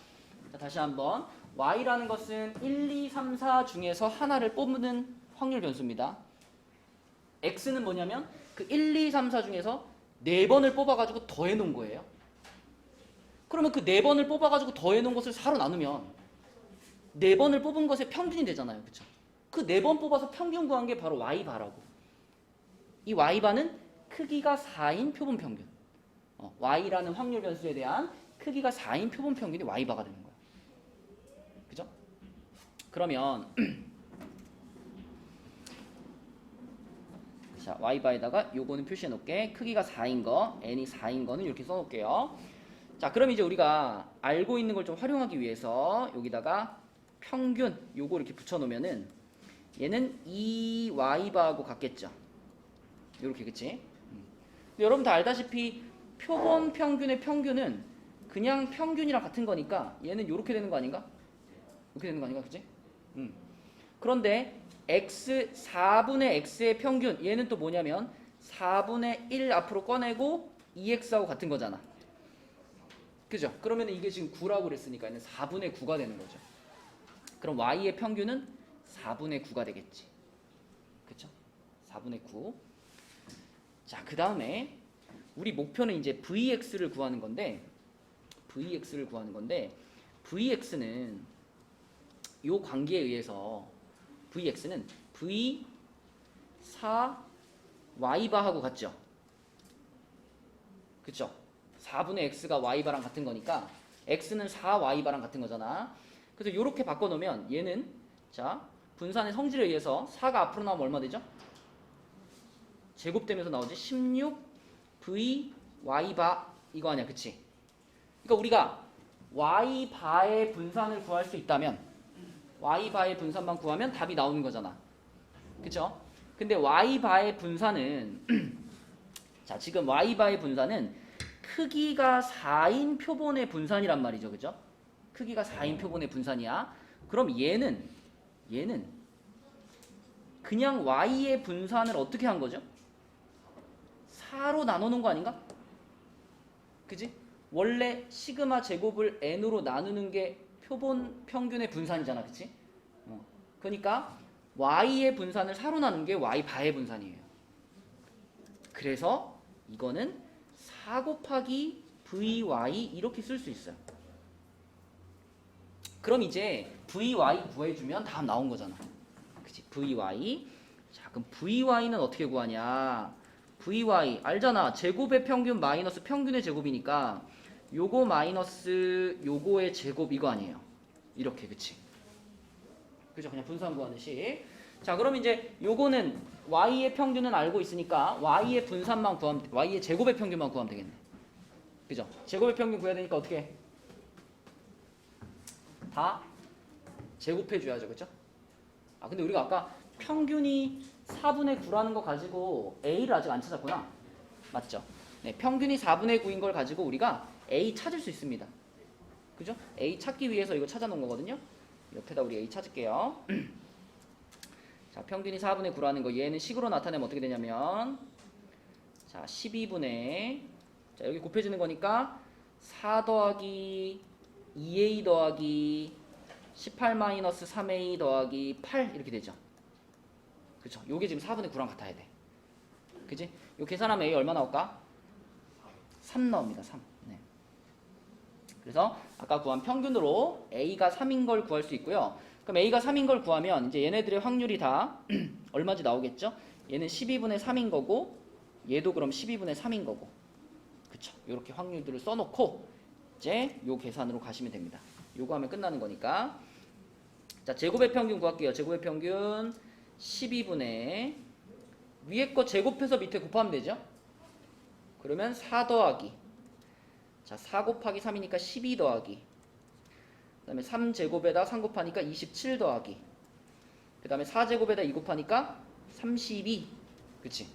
자, 다시 한번. y라는 것은 1, 2, 3, 4 중에서 하나를 뽑는 확률 변수입니다. x는 뭐냐면 그 1, 2, 3, 4 중에서 4번을 뽑아가지고 더해 놓은 거예요. 그러면 그 4번을 뽑아가지고 더해 놓은 것을 4로 나누면 4번을 뽑은 것의 평균이 되잖아요. 그쵸? 그 4번 뽑아서 평균 구한 게 바로 y바라고. 이 y바는 크기가 4인 표본 평균. y라는 확률 변수에 대한 크기가 4인 표본 평균이 y바가 되는 거야. 그죠? 그러면 자, y바에다가 요거는 표시해 놓을게. 크기가 4인 거, n이 4인 거는 이렇게 써 놓을게요. 자, 그럼 이제 우리가 알고 있는 걸 좀 활용하기 위해서 여기다가 평균 요거 이렇게 붙여 놓으면은 얘는 2y바하고 같겠죠. 요렇게, 그치? 근데 여러분 다 알다시피 표본 평균의 평균은 그냥 평균이랑 같은 거니까 얘는 요렇게 되는 거 아닌가? 이렇게 되는 거 아닌가? 그치? 그런데 x 4분의 x의 평균 얘는 또 뭐냐면 4분의 1 앞으로 꺼내고 2x하고 같은 거잖아. 그죠? 그러면 이게 지금 9라고 그랬으니까 얘는 4분의 9가 되는 거죠. 그럼 y의 평균은 4분의 9가 되겠지. 그쵸? 4분의 9. 자, 그 다음에 우리 목표는 이제 vx를 구하는 건데 vx는 요 관계에 의해서 vx는 v 4 y바하고 같죠? 그쵸? 4분의 x가 y바랑 같은 거니까 x는 4y바랑 같은 거잖아. 그래서 요렇게 바꿔놓으면 얘는 자 분산의 성질에 의해서 4가 앞으로 나오면 얼마 되죠? 제곱되면서 나오지. 16v y바 이거 아니야, 그치? 그러니까 우리가 y바의 분산을 구할 수 있다면 y바의 분산만 구하면 답이 나오는 거잖아. 그쵸? 근데 y바의 분산은 자 지금 y바의 분산은 크기가 4인 표본의 분산이란 말이죠. 그죠? 크기가 4인 표본의 분산이야. 그럼 얘는 그냥 y의 분산을 어떻게 한 거죠? 4로 나누는 거 아닌가? 그지? 원래 시그마 제곱을 n으로 나누는 게 표본 평균의 분산이잖아. 그치? 그러니까 y의 분산을 4로 나눈 게 y바의 분산이에요. 그래서 이거는 4 곱하기 vy 이렇게 쓸 수 있어요. 그럼 이제 vy 구해주면 답 나온 거잖아. 그치? vy. 자, 그럼 vy는 어떻게 구하냐? vy 알잖아. 제곱의 평균 마이너스 평균의 제곱이니까 요거 마이너스 요거의 제곱 이거 아니에요. 이렇게, 그치? 그죠? 그냥 분산 구하듯이. 자, 그럼 이제 요거는 y의 평균은 알고 있으니까 y의 분산만 구하면, y의 제곱의 평균만 구하면 되겠네. 그죠? 제곱의 평균 구해야 되니까 어떻게 해? 다 제곱해줘야죠. 그죠? 아, 근데 우리가 아까 평균이 4분의 9라는 거 가지고 a를 아직 안 찾았구나. 맞죠? 네, 평균이 4분의 9인 걸 가지고 우리가 a 찾을 수 있습니다. 그죠? a 찾기 위해서 이거 찾아놓은 거거든요. 옆에다 우리 a 찾을게요. 자, 평균이 4분의 9라는 거 얘는 식으로 나타내면 어떻게 되냐면 자, 12분의 자, 여기 곱해지는 거니까 4 더하기 2a 더하기 18 마이너스 3a 더하기 8 이렇게 되죠. 그쵸? 요게 지금 4분의 9랑 같아야 돼. 그치? 요 계산하면 a 얼마 나올까? 3 나옵니다. 3. 네. 그래서 아까 구한 평균으로 a가 3인 걸 구할 수 있고요. 그럼 a가 3인 걸 구하면 이제 얘네들의 확률이 다 얼마인지 나오겠죠? 얘는 12분의 3인 거고 얘도 그럼 12분의 3인 거고. 그쵸? 요렇게 확률들을 써놓고 이제 요 계산으로 가시면 됩니다. 요거 하면 끝나는 거니까. 자, 제곱의 평균 구할게요. 제곱의 평균 12분의 위에 거 제곱해서 밑에 곱하면 되죠? 그러면 4 더하기 자, 4 곱하기 3이니까 12 더하기 그 다음에 3제곱에다 3 곱하니까 27 더하기 그 다음에 4제곱에다 2 곱하니까 32 그치?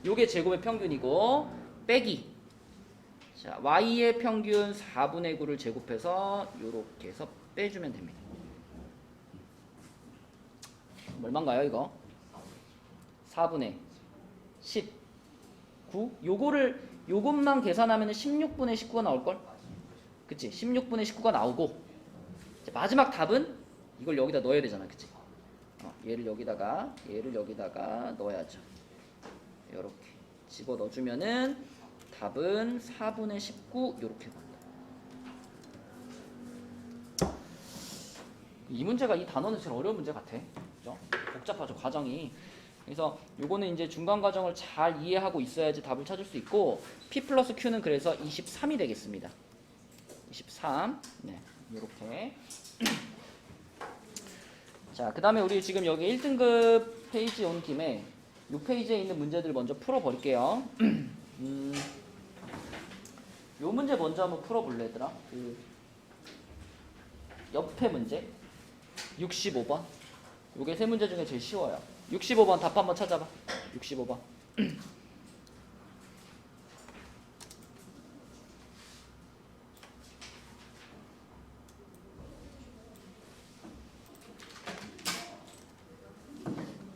요게 제곱의 평균이고 빼기 자, y의 평균 4분의 9를 제곱해서 요렇게 해서 빼주면 됩니다. 얼마인가요 이거? 4분의 10 9 요거를 요것만 계산하면 16분의 19가 나올걸? 그치? 16분의 19가 나오고 이제 마지막 답은 이걸 여기다 넣어야 되잖아. 그치? 얘를 여기다가 넣어야죠. 요렇게 집어 넣어주면은 답은 4분의 19 요렇게 나온다. 이 문제가 이 단원은 제일 어려운 문제 같아. 그죠? 복잡하죠, 과정이. 그래서 요거는 이제 중간 과정을 잘 이해하고 있어야지 답을 찾을 수 있고 P 플러스 Q는 그래서 23이 되겠습니다. 23. 네, 요렇게. 자, 그 다음에 우리 지금 여기 1등급 페이지 온 김에 이 페이지에 있는 문제들 먼저 풀어버릴게요. 요 문제 먼저 한번 풀어볼래, 얘들아? 그 옆에 문제 65번. 요게 세 문제 중에 제일 쉬워요. 65번 답 한번 찾아봐. 65번.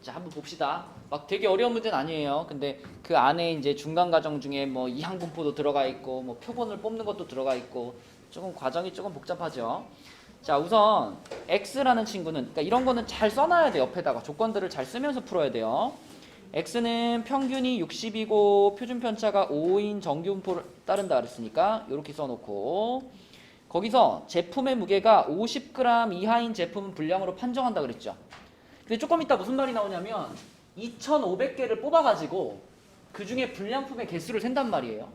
자, 한번 봅시다. 막 되게 어려운 문제는 아니에요. 근데 그 안에 이제 중간 과정 중에 뭐 이항분포도 들어가 있고 뭐 표본을 뽑는 것도 들어가 있고 조금 과정이 조금 복잡하죠. 자, 우선 x라는 친구는 그러니까 이런 거는 잘 써놔야 돼. 옆에다가 조건들을 잘 쓰면서 풀어야 돼요. x는 평균이 60이고 표준 편차가 5인 정규분포를 따른다 그랬으니까 이렇게 써놓고 거기서 제품의 무게가 50g 이하인 제품은 불량으로 판정한다 그랬죠. 근데 조금 이따 무슨 말이 나오냐면 2,500개를 뽑아가지고 그 중에 불량품의 개수를 센단 말이에요.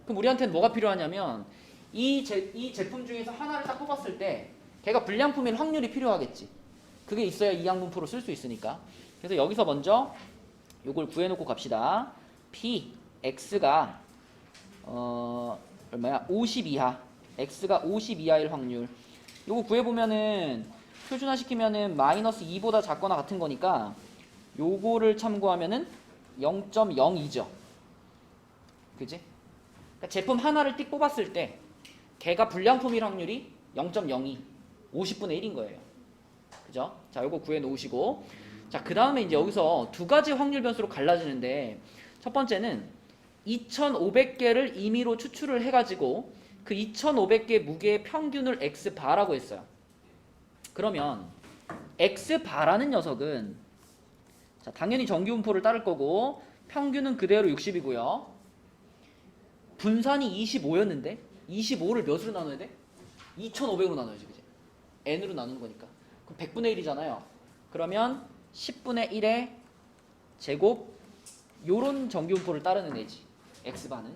그럼 우리한테는 뭐가 필요하냐면 이 제품 중에서 하나를 딱 뽑았을 때 걔가 불량품일 확률이 필요하겠지. 그게 있어야 이항분포로 쓸 수 있으니까. 그래서 여기서 먼저 요걸 구해놓고 갑시다. P, X가 얼마야? 50 이하. X가 50 이하일 확률. 요거 구해보면은 표준화 시키면은 마이너스 2보다 작거나 같은 거니까 요거를 참고하면은 0.02죠. 그지? 그러니까 제품 하나를 띡 뽑았을 때 걔가 불량품일 확률이 0.02, 50분의 1인 거예요. 그죠? 자, 요거 구해 놓으시고 자, 그 다음에 이제 여기서 두 가지 확률 변수로 갈라지는데 첫 번째는 2,500개를 임의로 추출을 해가지고 그 2,500개 무게의 평균을 X바라고 했어요. 그러면 X바라는 녀석은 자, 당연히 정규분포를 따를 거고 평균은 그대로 60이고요. 분산이 25였는데 25를 몇으로 나눠야 돼? 2,500으로 나눠야지. 그지? n으로 나누는 거니까. 그럼 100분의 1이잖아요. 그러면 10분의 1의 제곱 요런 정규분포를 따르는 애지. X바는.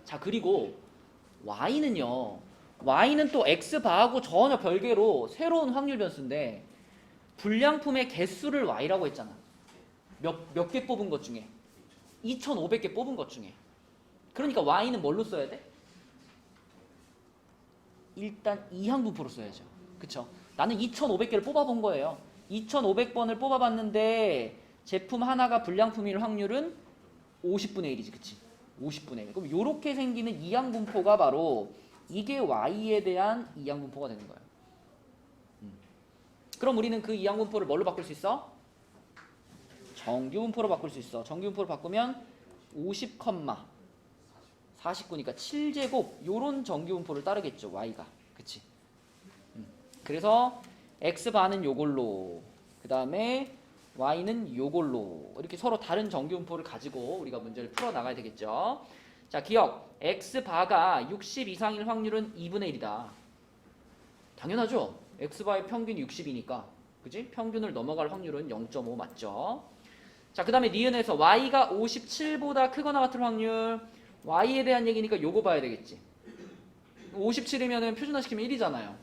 자, 그리고 Y는요. Y는 또 X바하고 전혀 별개로 새로운 확률 변수인데 불량품의 개수를 Y라고 했잖아. 몇 개 뽑은 것 중에 2,500개 뽑은 것 중에. 그러니까 Y는 뭘로 써야 돼? 일단 이항분포로 써야죠. 그쵸? 나는 2,500개를 뽑아본 거예요. 2,500번을 뽑아봤는데 제품 하나가 불량품일 확률은 50분의 1이지. 그치? 50분의 1. 그럼 요렇게 생기는 이항분포가 바로 이게 Y에 대한 이항분포가 되는 거예요. 그럼 우리는 그 이항분포를 뭘로 바꿀 수 있어? 정규분포로 바꿀 수 있어. 정규분포로 바꾸면 50, 49니까 7제곱 요런 정규분포를 따르겠죠. Y가. 그치? 그래서 X바는 요걸로 그 다음에 Y는 요걸로 이렇게 서로 다른 정규분포를 가지고 우리가 문제를 풀어나가야 되겠죠. 자, 기억. X바가 60 이상일 확률은 2분의 1이다. 당연하죠. X바의 평균이 60이니까. 그지? 평균을 넘어갈 확률은 0.5 맞죠? 자, 그 다음에 니은에서 Y가 57보다 크거나 같은 확률. Y에 대한 얘기니까 요거 봐야 되겠지. 57이면 표준화시키면 1이잖아요.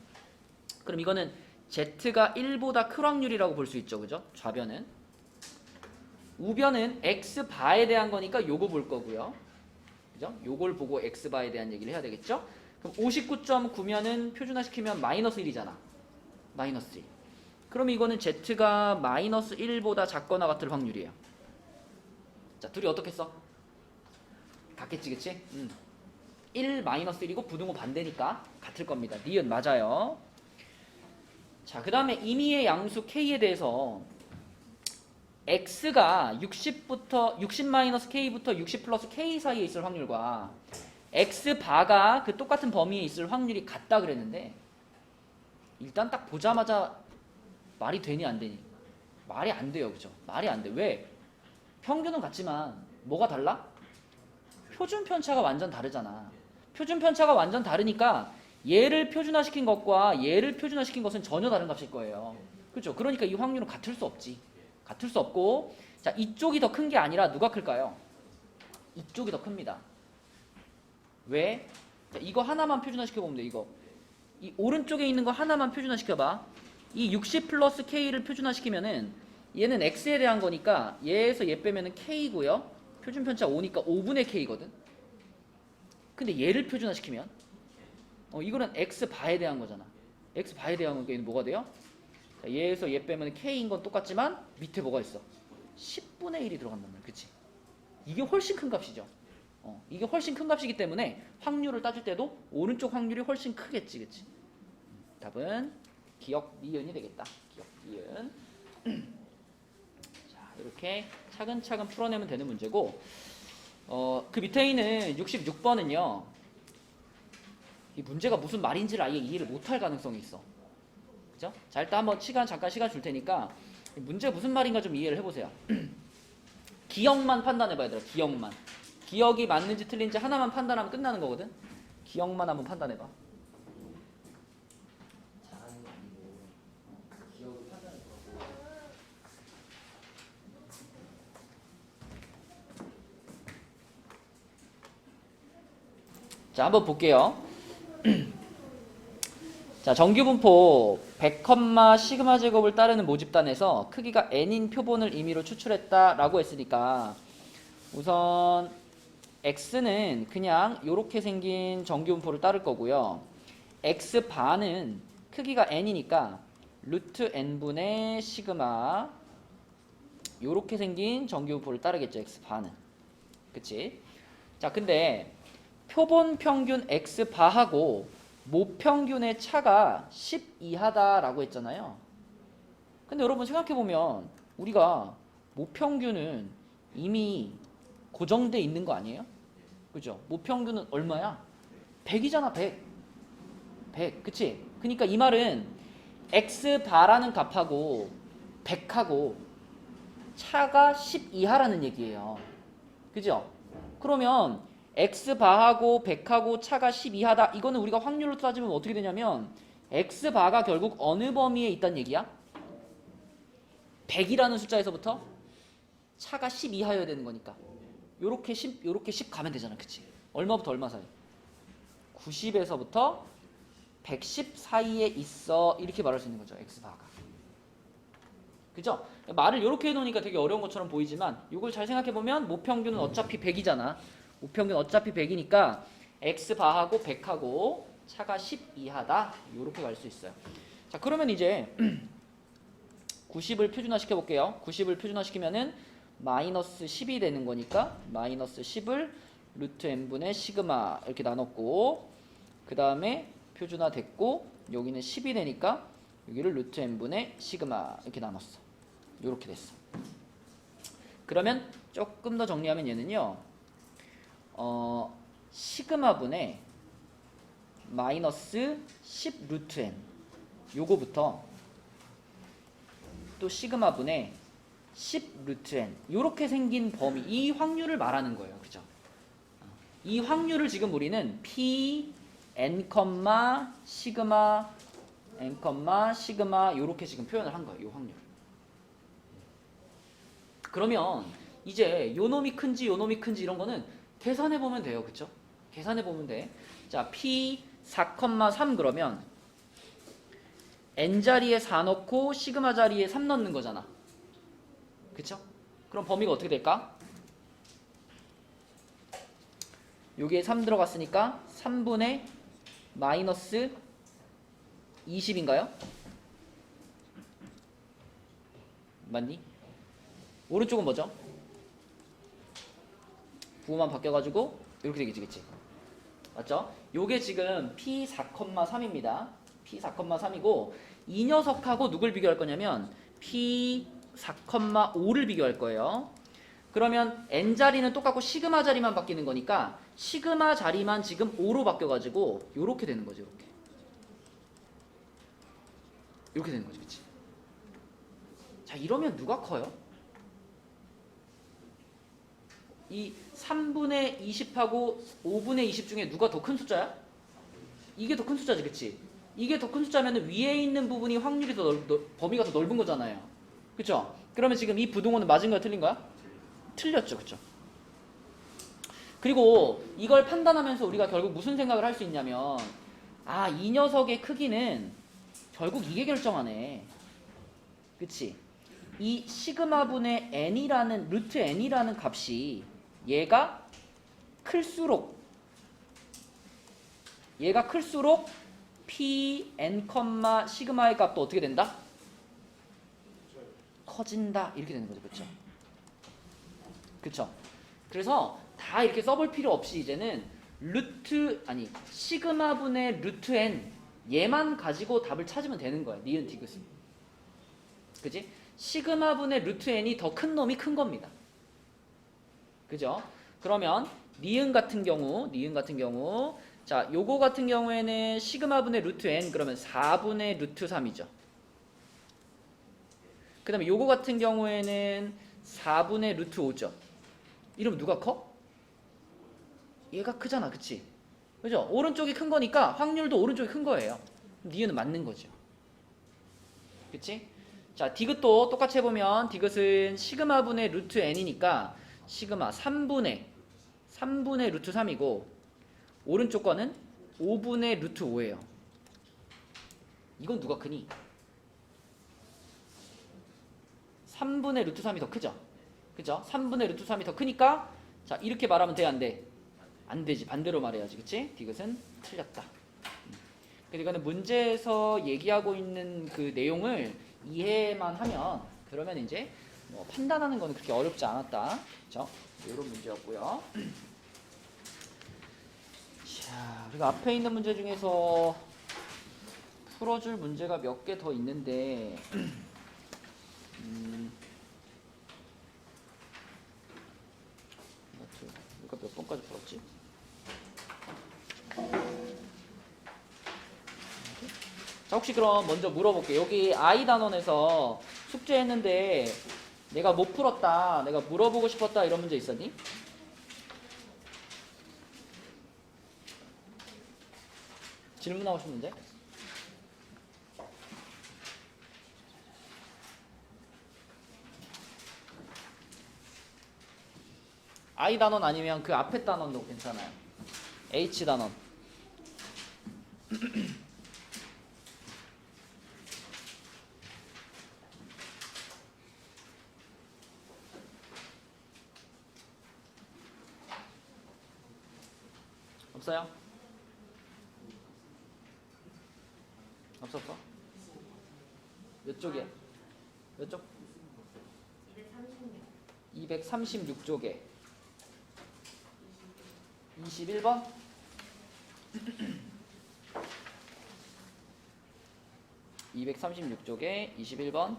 그럼 이거는 Z가 1보다 클 확률이라고 볼 수 있죠. 그죠? 좌변은. 우변은 X바에 대한 거니까 요거 볼 거고요. 그죠? 요걸 보고 X바에 대한 얘기를 해야 되겠죠? 그럼 59.9면은 표준화시키면 마이너스 1이잖아. 마이너스 1. 그럼 이거는 Z가 마이너스 1보다 작거나 같을 확률이에요. 자, 둘이 어떻게 써? 같겠지, 그치? 1 마이너스 1이고 부등호 반대니까 같을 겁니다. 니은 맞아요. 자, 그 다음에 임의의 양수 K에 대해서 x가 60-k부터 60 플러스 k 사이에 있을 확률과 x 바가 그 똑같은 범위에 있을 확률이 같다 그랬는데 일단 딱 보자마자 말이 되니 안 되니? 말이 안 돼요. 그죠? 말이 안 돼. 왜? 평균은 같지만 뭐가 달라? 표준 편차가 완전 다르잖아. 표준 편차가 완전 다르니까 얘를 표준화시킨 것과 얘를 표준화시킨 것은 전혀 다른 값일 거예요. 그렇죠? 그러니까 이 확률은 같을 수 없지. 같을 수 없고, 자, 이쪽이 더 큰 게 아니라 누가 클까요? 이쪽이 더 큽니다. 왜? 자, 이거 하나만 표준화시켜 보면 돼. 이거 이 오른쪽에 있는 거 하나만 표준화시켜 봐. 이 60 플러스 k를 표준화시키면은 얘는 x에 대한 거니까 얘에서 얘 빼면은 k고요. 표준 편차 5니까 5분의 k거든. 근데 얘를 표준화시키면 이거는 x 바에 대한 거잖아. x 바에 대한 거니까 얘는 뭐가 돼요? 자, 얘에서 얘 빼면 k인 건 똑같지만 밑에 뭐가 있어? 10분의 1이 들어간단 말이야. 그치? 이게 훨씬 큰 값이죠. 이게 훨씬 큰 값이기 때문에 확률을 따질 때도 오른쪽 확률이 훨씬 크겠지. 그치? 답은 기억 니은이 되겠다. 기억 니은. 자, 이렇게 차근차근 풀어내면 되는 문제고, 그 밑에 있는 66번은요, 이 문제가 무슨 말인지를 아예 이해를 못할 가능성이 있어. 그죠? 자, 일단 한번 잠깐 시간 줄 테니까 문제가 무슨 말인가 좀 이해를 해보세요. 기억만 판단해봐, 얘들아. 기억만. 기억이 맞는지 틀린지 하나만 판단하면 끝나는 거거든. 기억만 한번 판단해봐. 자, 한번 볼게요. 자, 정규분포 100, 시그마 제곱을 따르는 모집단에서 크기가 n인 표본을 임의로 추출했다라고 했으니까 우선 x는 그냥 이렇게 생긴 정규분포를 따를 거고요. x 바는 크기가 n이니까 루트 n분의 시그마 이렇게 생긴 정규분포를 따르겠죠. x 바는. 그치? 자, 근데 표본 평균 x 바하고 모평균의 차가 10 이하다라고 했잖아요. 근데 여러분 생각해보면 우리가 모평균은 이미 고정돼 있는 거 아니에요? 그죠? 모평균은 얼마야? 100이잖아. 100. 그치? 그러니까 이 말은 x 바라는 값하고 100하고 차가 10 이하라는 얘기예요. 그죠? 그러면 x바하고 100하고 차가 10 이하다. 이거는 우리가 확률로 따지면 어떻게 되냐면 x바가 결국 어느 범위에 있다는 얘기야? 100이라는 숫자에서부터 차가 10 이하여야 되는 거니까 요렇게 10 가면 되잖아. 그치? 얼마부터 얼마 사이? 90에서부터 110 사이에 있어. 이렇게 말할 수 있는 거죠. x바가. 그죠? 말을 이렇게 해놓으니까 되게 어려운 것처럼 보이지만 이걸 잘 생각해보면 모평균은 어차피 100이잖아. 모평균 어차피 100이니까 x바하고 100하고 차가 10 이하다. 이렇게 갈 수 있어요. 자, 그러면 이제 90을 표준화시켜 볼게요. 90을 표준화시키면은 마이너스 10이 되는 거니까 마이너스 10을 루트 n분의 시그마 이렇게 나눴고, 그 다음에 표준화 됐고 여기는 10이 되니까 여기를 루트 n분의 시그마 이렇게 나눴어. 이렇게 됐어. 그러면 조금 더 정리하면 얘는요, 시그마분의 마이너스 10 루트 n 요거부터 또 시그마분의 10 루트 n 요렇게 생긴 범위, 이 확률을 말하는 거예요. 그죠? 이 확률을 지금 우리는 p n, 시그마 n, 시그마 요렇게 지금 표현을 한 거예요. 이 확률. 그러면 이제 요놈이 큰지 요놈이 큰지 이런 거는 계산해 보면 돼요. 그쵸? 계산해 보면 돼. 자, p 4,3 그러면 n 자리에 4 넣고 시그마 자리에 3 넣는 거잖아. 그쵸? 그럼 범위가 어떻게 될까? 여기에 3 들어갔으니까 3분의 마이너스 20인가요? 맞니? 오른쪽은 뭐죠? 부호만 바뀌어가지고 이렇게 되겠지, 그치? 맞죠? 요게 지금 P 4,3입니다. P 4,3이고 이 녀석하고 누굴 비교할 거냐면 P 4,5를 비교할 거예요. 그러면 n 자리는 똑같고 시그마 자리만 바뀌는 거니까 시그마 자리만 지금 5로 바뀌어가지고 요렇게 되는 거죠. 이렇게 되는 거죠. 그치? 자, 이러면 누가 커요? 이 3분의 20하고 5분의 20 중에 누가 더 큰 숫자야? 이게 더 큰 숫자지, 그치? 이게 더 큰 숫자면 위에 있는 부분이 확률이 범위가 더 넓은 거잖아요. 그쵸? 그러면 지금 이 부동호는 맞은 거야, 틀린 거야? 틀렸죠, 그쵸? 그리고 이걸 판단하면서 우리가 결국 무슨 생각을 할 수 있냐면, 아, 이 녀석의 크기는 결국 이게 결정하네. 그치? 이 시그마분의 n이라는, 루트 n이라는 값이 얘가 클수록 pn, 시그마의 값도 어떻게 된다? 커진다. 이렇게 되는 거죠. 그쵸? 그쵸? 그래서 다 이렇게 써볼 필요 없이 이제는 시그마분의 루트 n 얘만 가지고 답을 찾으면 되는 거예요. 니은 디귿은. 그지? 시그마분의 루트 n이 더 큰 놈이 큰 겁니다. 그죠? 그러면 니은 같은 경우 자, 요거 같은 경우에는 시그마분의 루트 n 그러면 4분의 루트 3이죠. 그 다음에 요거 같은 경우에는 4분의 루트 5죠. 이러면 누가 커? 얘가 크잖아. 그치? 그죠? 오른쪽이 큰 거니까 확률도 오른쪽이 큰 거예요. 니은은 맞는 거죠. 그치? 자, 디귿도 똑같이 해보면 디귿은 시그마분의 루트 n이니까 시그마 3분의 루트 3이고 오른쪽 거는 5분의 루트 5예요. 이건 누가 크니? 3분의 루트 3이 더 크죠? 그죠? 3분의 루트 3이 더 크니까 자, 이렇게 말하면 돼, 안 돼? 안 되지. 반대로 말해야지. 그치? 디귿은 틀렸다. 그러니까 이거는 문제에서 얘기하고 있는 그 내용을 이해만 하면 그러면 이제 뭐 판단하는 거는 그렇게 어렵지 않았다. 그렇죠? 이런 문제였고요. 자, 그리고 앞에 있는 문제 중에서 풀어줄 문제가 몇 개 더 있는데 이거 몇 번까지 풀었지? 자, 혹시 그럼 먼저 물어볼게요. 여기 I 단원에서 숙제했는데 내가 못 풀었다, 내가 물어보고 싶었다 이런 문제 있었니? 질문하고 싶은 문제? I 단원 아니면 그 앞에 단원도 괜찮아요. H 단원. 없어요? 없었어? 몇 쪽이야? 몇 쪽? 236쪽에 21번? (236쪽에) 21번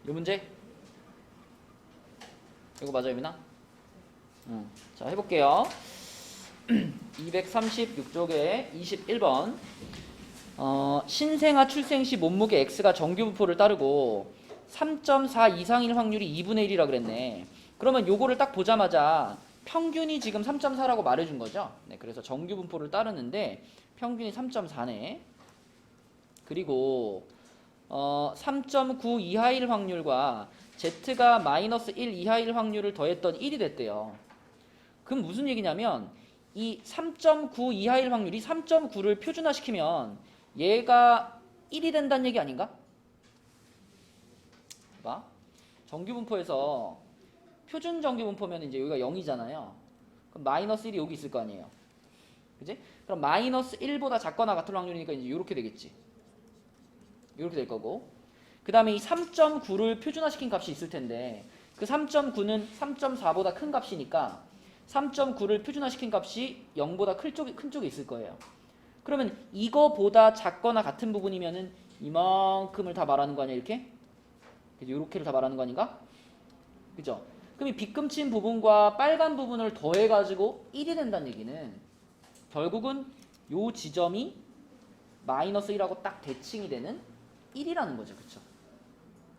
이 문제? 이거 맞아요, 민아? 자, 해볼게요. 236쪽에 21번 신생아 출생 시 몸무게 X가 정규분포를 따르고 3.4 이상일 확률이 2분의 1이라 그랬네. 그러면 요거를 딱 보자마자 평균이 지금 3.4라고 말해준 거죠. 네, 그래서 정규분포를 따르는데 평균이 3.4네. 그리고 3.9 이하일 확률과 Z가 마이너스 1 이하일 확률을 더했던 1이 됐대요. 그럼 무슨 얘기냐면 이 3.9 이하일 확률이 3.9를 표준화시키면 얘가 1이 된다는 얘기 아닌가? 봐. 정규분포에서 표준 정규분포면 이제 여기가 0이잖아요. 그럼 마이너스 1이 여기 있을 거 아니에요. 그지? 그럼 마이너스 1보다 작거나 같을 확률이니까 이제 이렇게 되겠지. 이렇게 될 거고. 그 다음에 이 3.9를 표준화시킨 값이 있을 텐데 그 3.9는 3.4보다 큰 값이니까 3.9를 표준화시킨 값이 0보다 큰 쪽에 있을 거예요. 그러면 이거보다 작거나 같은 부분이면은 이만큼을 다 말하는 거 아니야, 이렇게? 이렇게를 다 말하는 거 아닌가? 그죠? 그럼 이 빗금친 부분과 빨간 부분을 더해가지고 1이 된다는 얘기는 결국은 요 지점이 마이너스 1하고 딱 대칭이 되는 1이라는 거죠. 그쵸?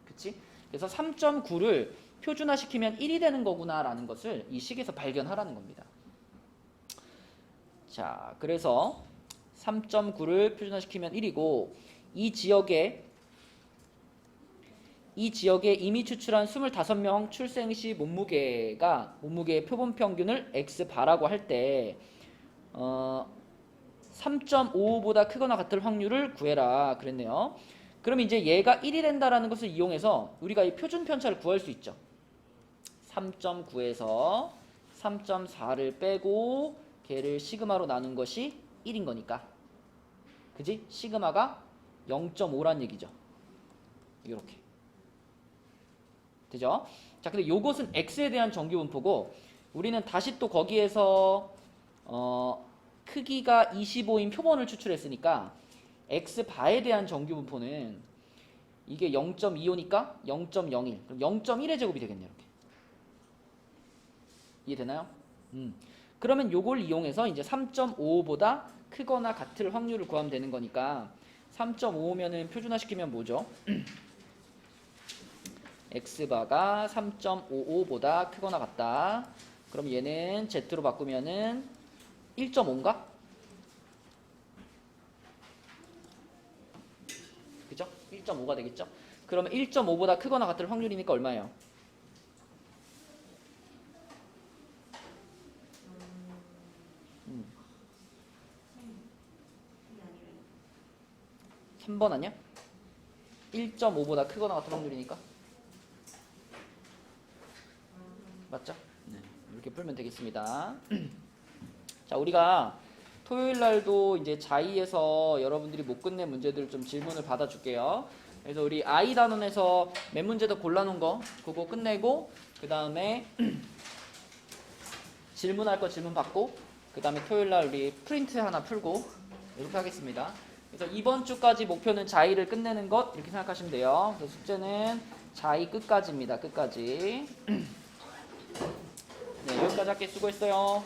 그치? 그래서 3.9를 표준화시키면 1이 되는 거구나 라는 것을 이 식에서 발견하라는 겁니다. 자, 그래서 3.9를 표준화시키면 1이고 이 지역에 이미 추출한 25명 출생 시 몸무게의 표본 평균을 x바라고 할 때 3.55보다 크거나 같을 확률을 구해라 그랬네요. 그럼 이제 얘가 1이 된다라는 것을 이용해서 우리가 이 표준 편차를 구할 수 있죠. 3.9에서 3.4를 빼고 걔를 시그마로 나눈 것이 1인 거니까. 그지? 시그마가 0.5란 얘기죠. 이렇게. 되죠? 자, 근데 요것은 x에 대한 정규분포고 우리는 다시 또 거기에서 크기가 25인 표본을 추출했으니까 x바에 대한 정규분포는 이게 0.25니까 0.01 그럼 0.1의 제곱이 되겠네요. 이렇게. 이해되나요? 그러면 요걸 이용해서 이제 3.55보다 크거나 같을 확률을 구하면 되는 거니까 3.55면은 표준화시키면 뭐죠? x바가 3.55보다 크거나 같다. 그럼 얘는 z로 바꾸면은 1.5인가? 그죠? 1.5가 되겠죠? 그러면 1.5보다 크거나 같을 확률이니까 얼마예요? 3번 아니야? 1.5보다 크거나 같은 확률이니까. 맞죠? 네. 이렇게 풀면 되겠습니다. 자, 우리가 토요일 날도 이제 자이에서 여러분들이 못 끝낸 문제들 좀 질문을 받아줄게요. 그래서 우리 I 단원에서 몇 문제도 골라놓은 거 그거 끝내고 그 다음에 질문할 거 질문 받고 그 다음에 토요일 날 우리 프린트 하나 풀고 이렇게 하겠습니다. 그래서 이번 주까지 목표는 자이를 끝내는 것 이렇게 생각하시면 돼요. 그래서 숙제는 자이 끝까지입니다. 끝까지. 네, 여기까지 할게. 수고했어요.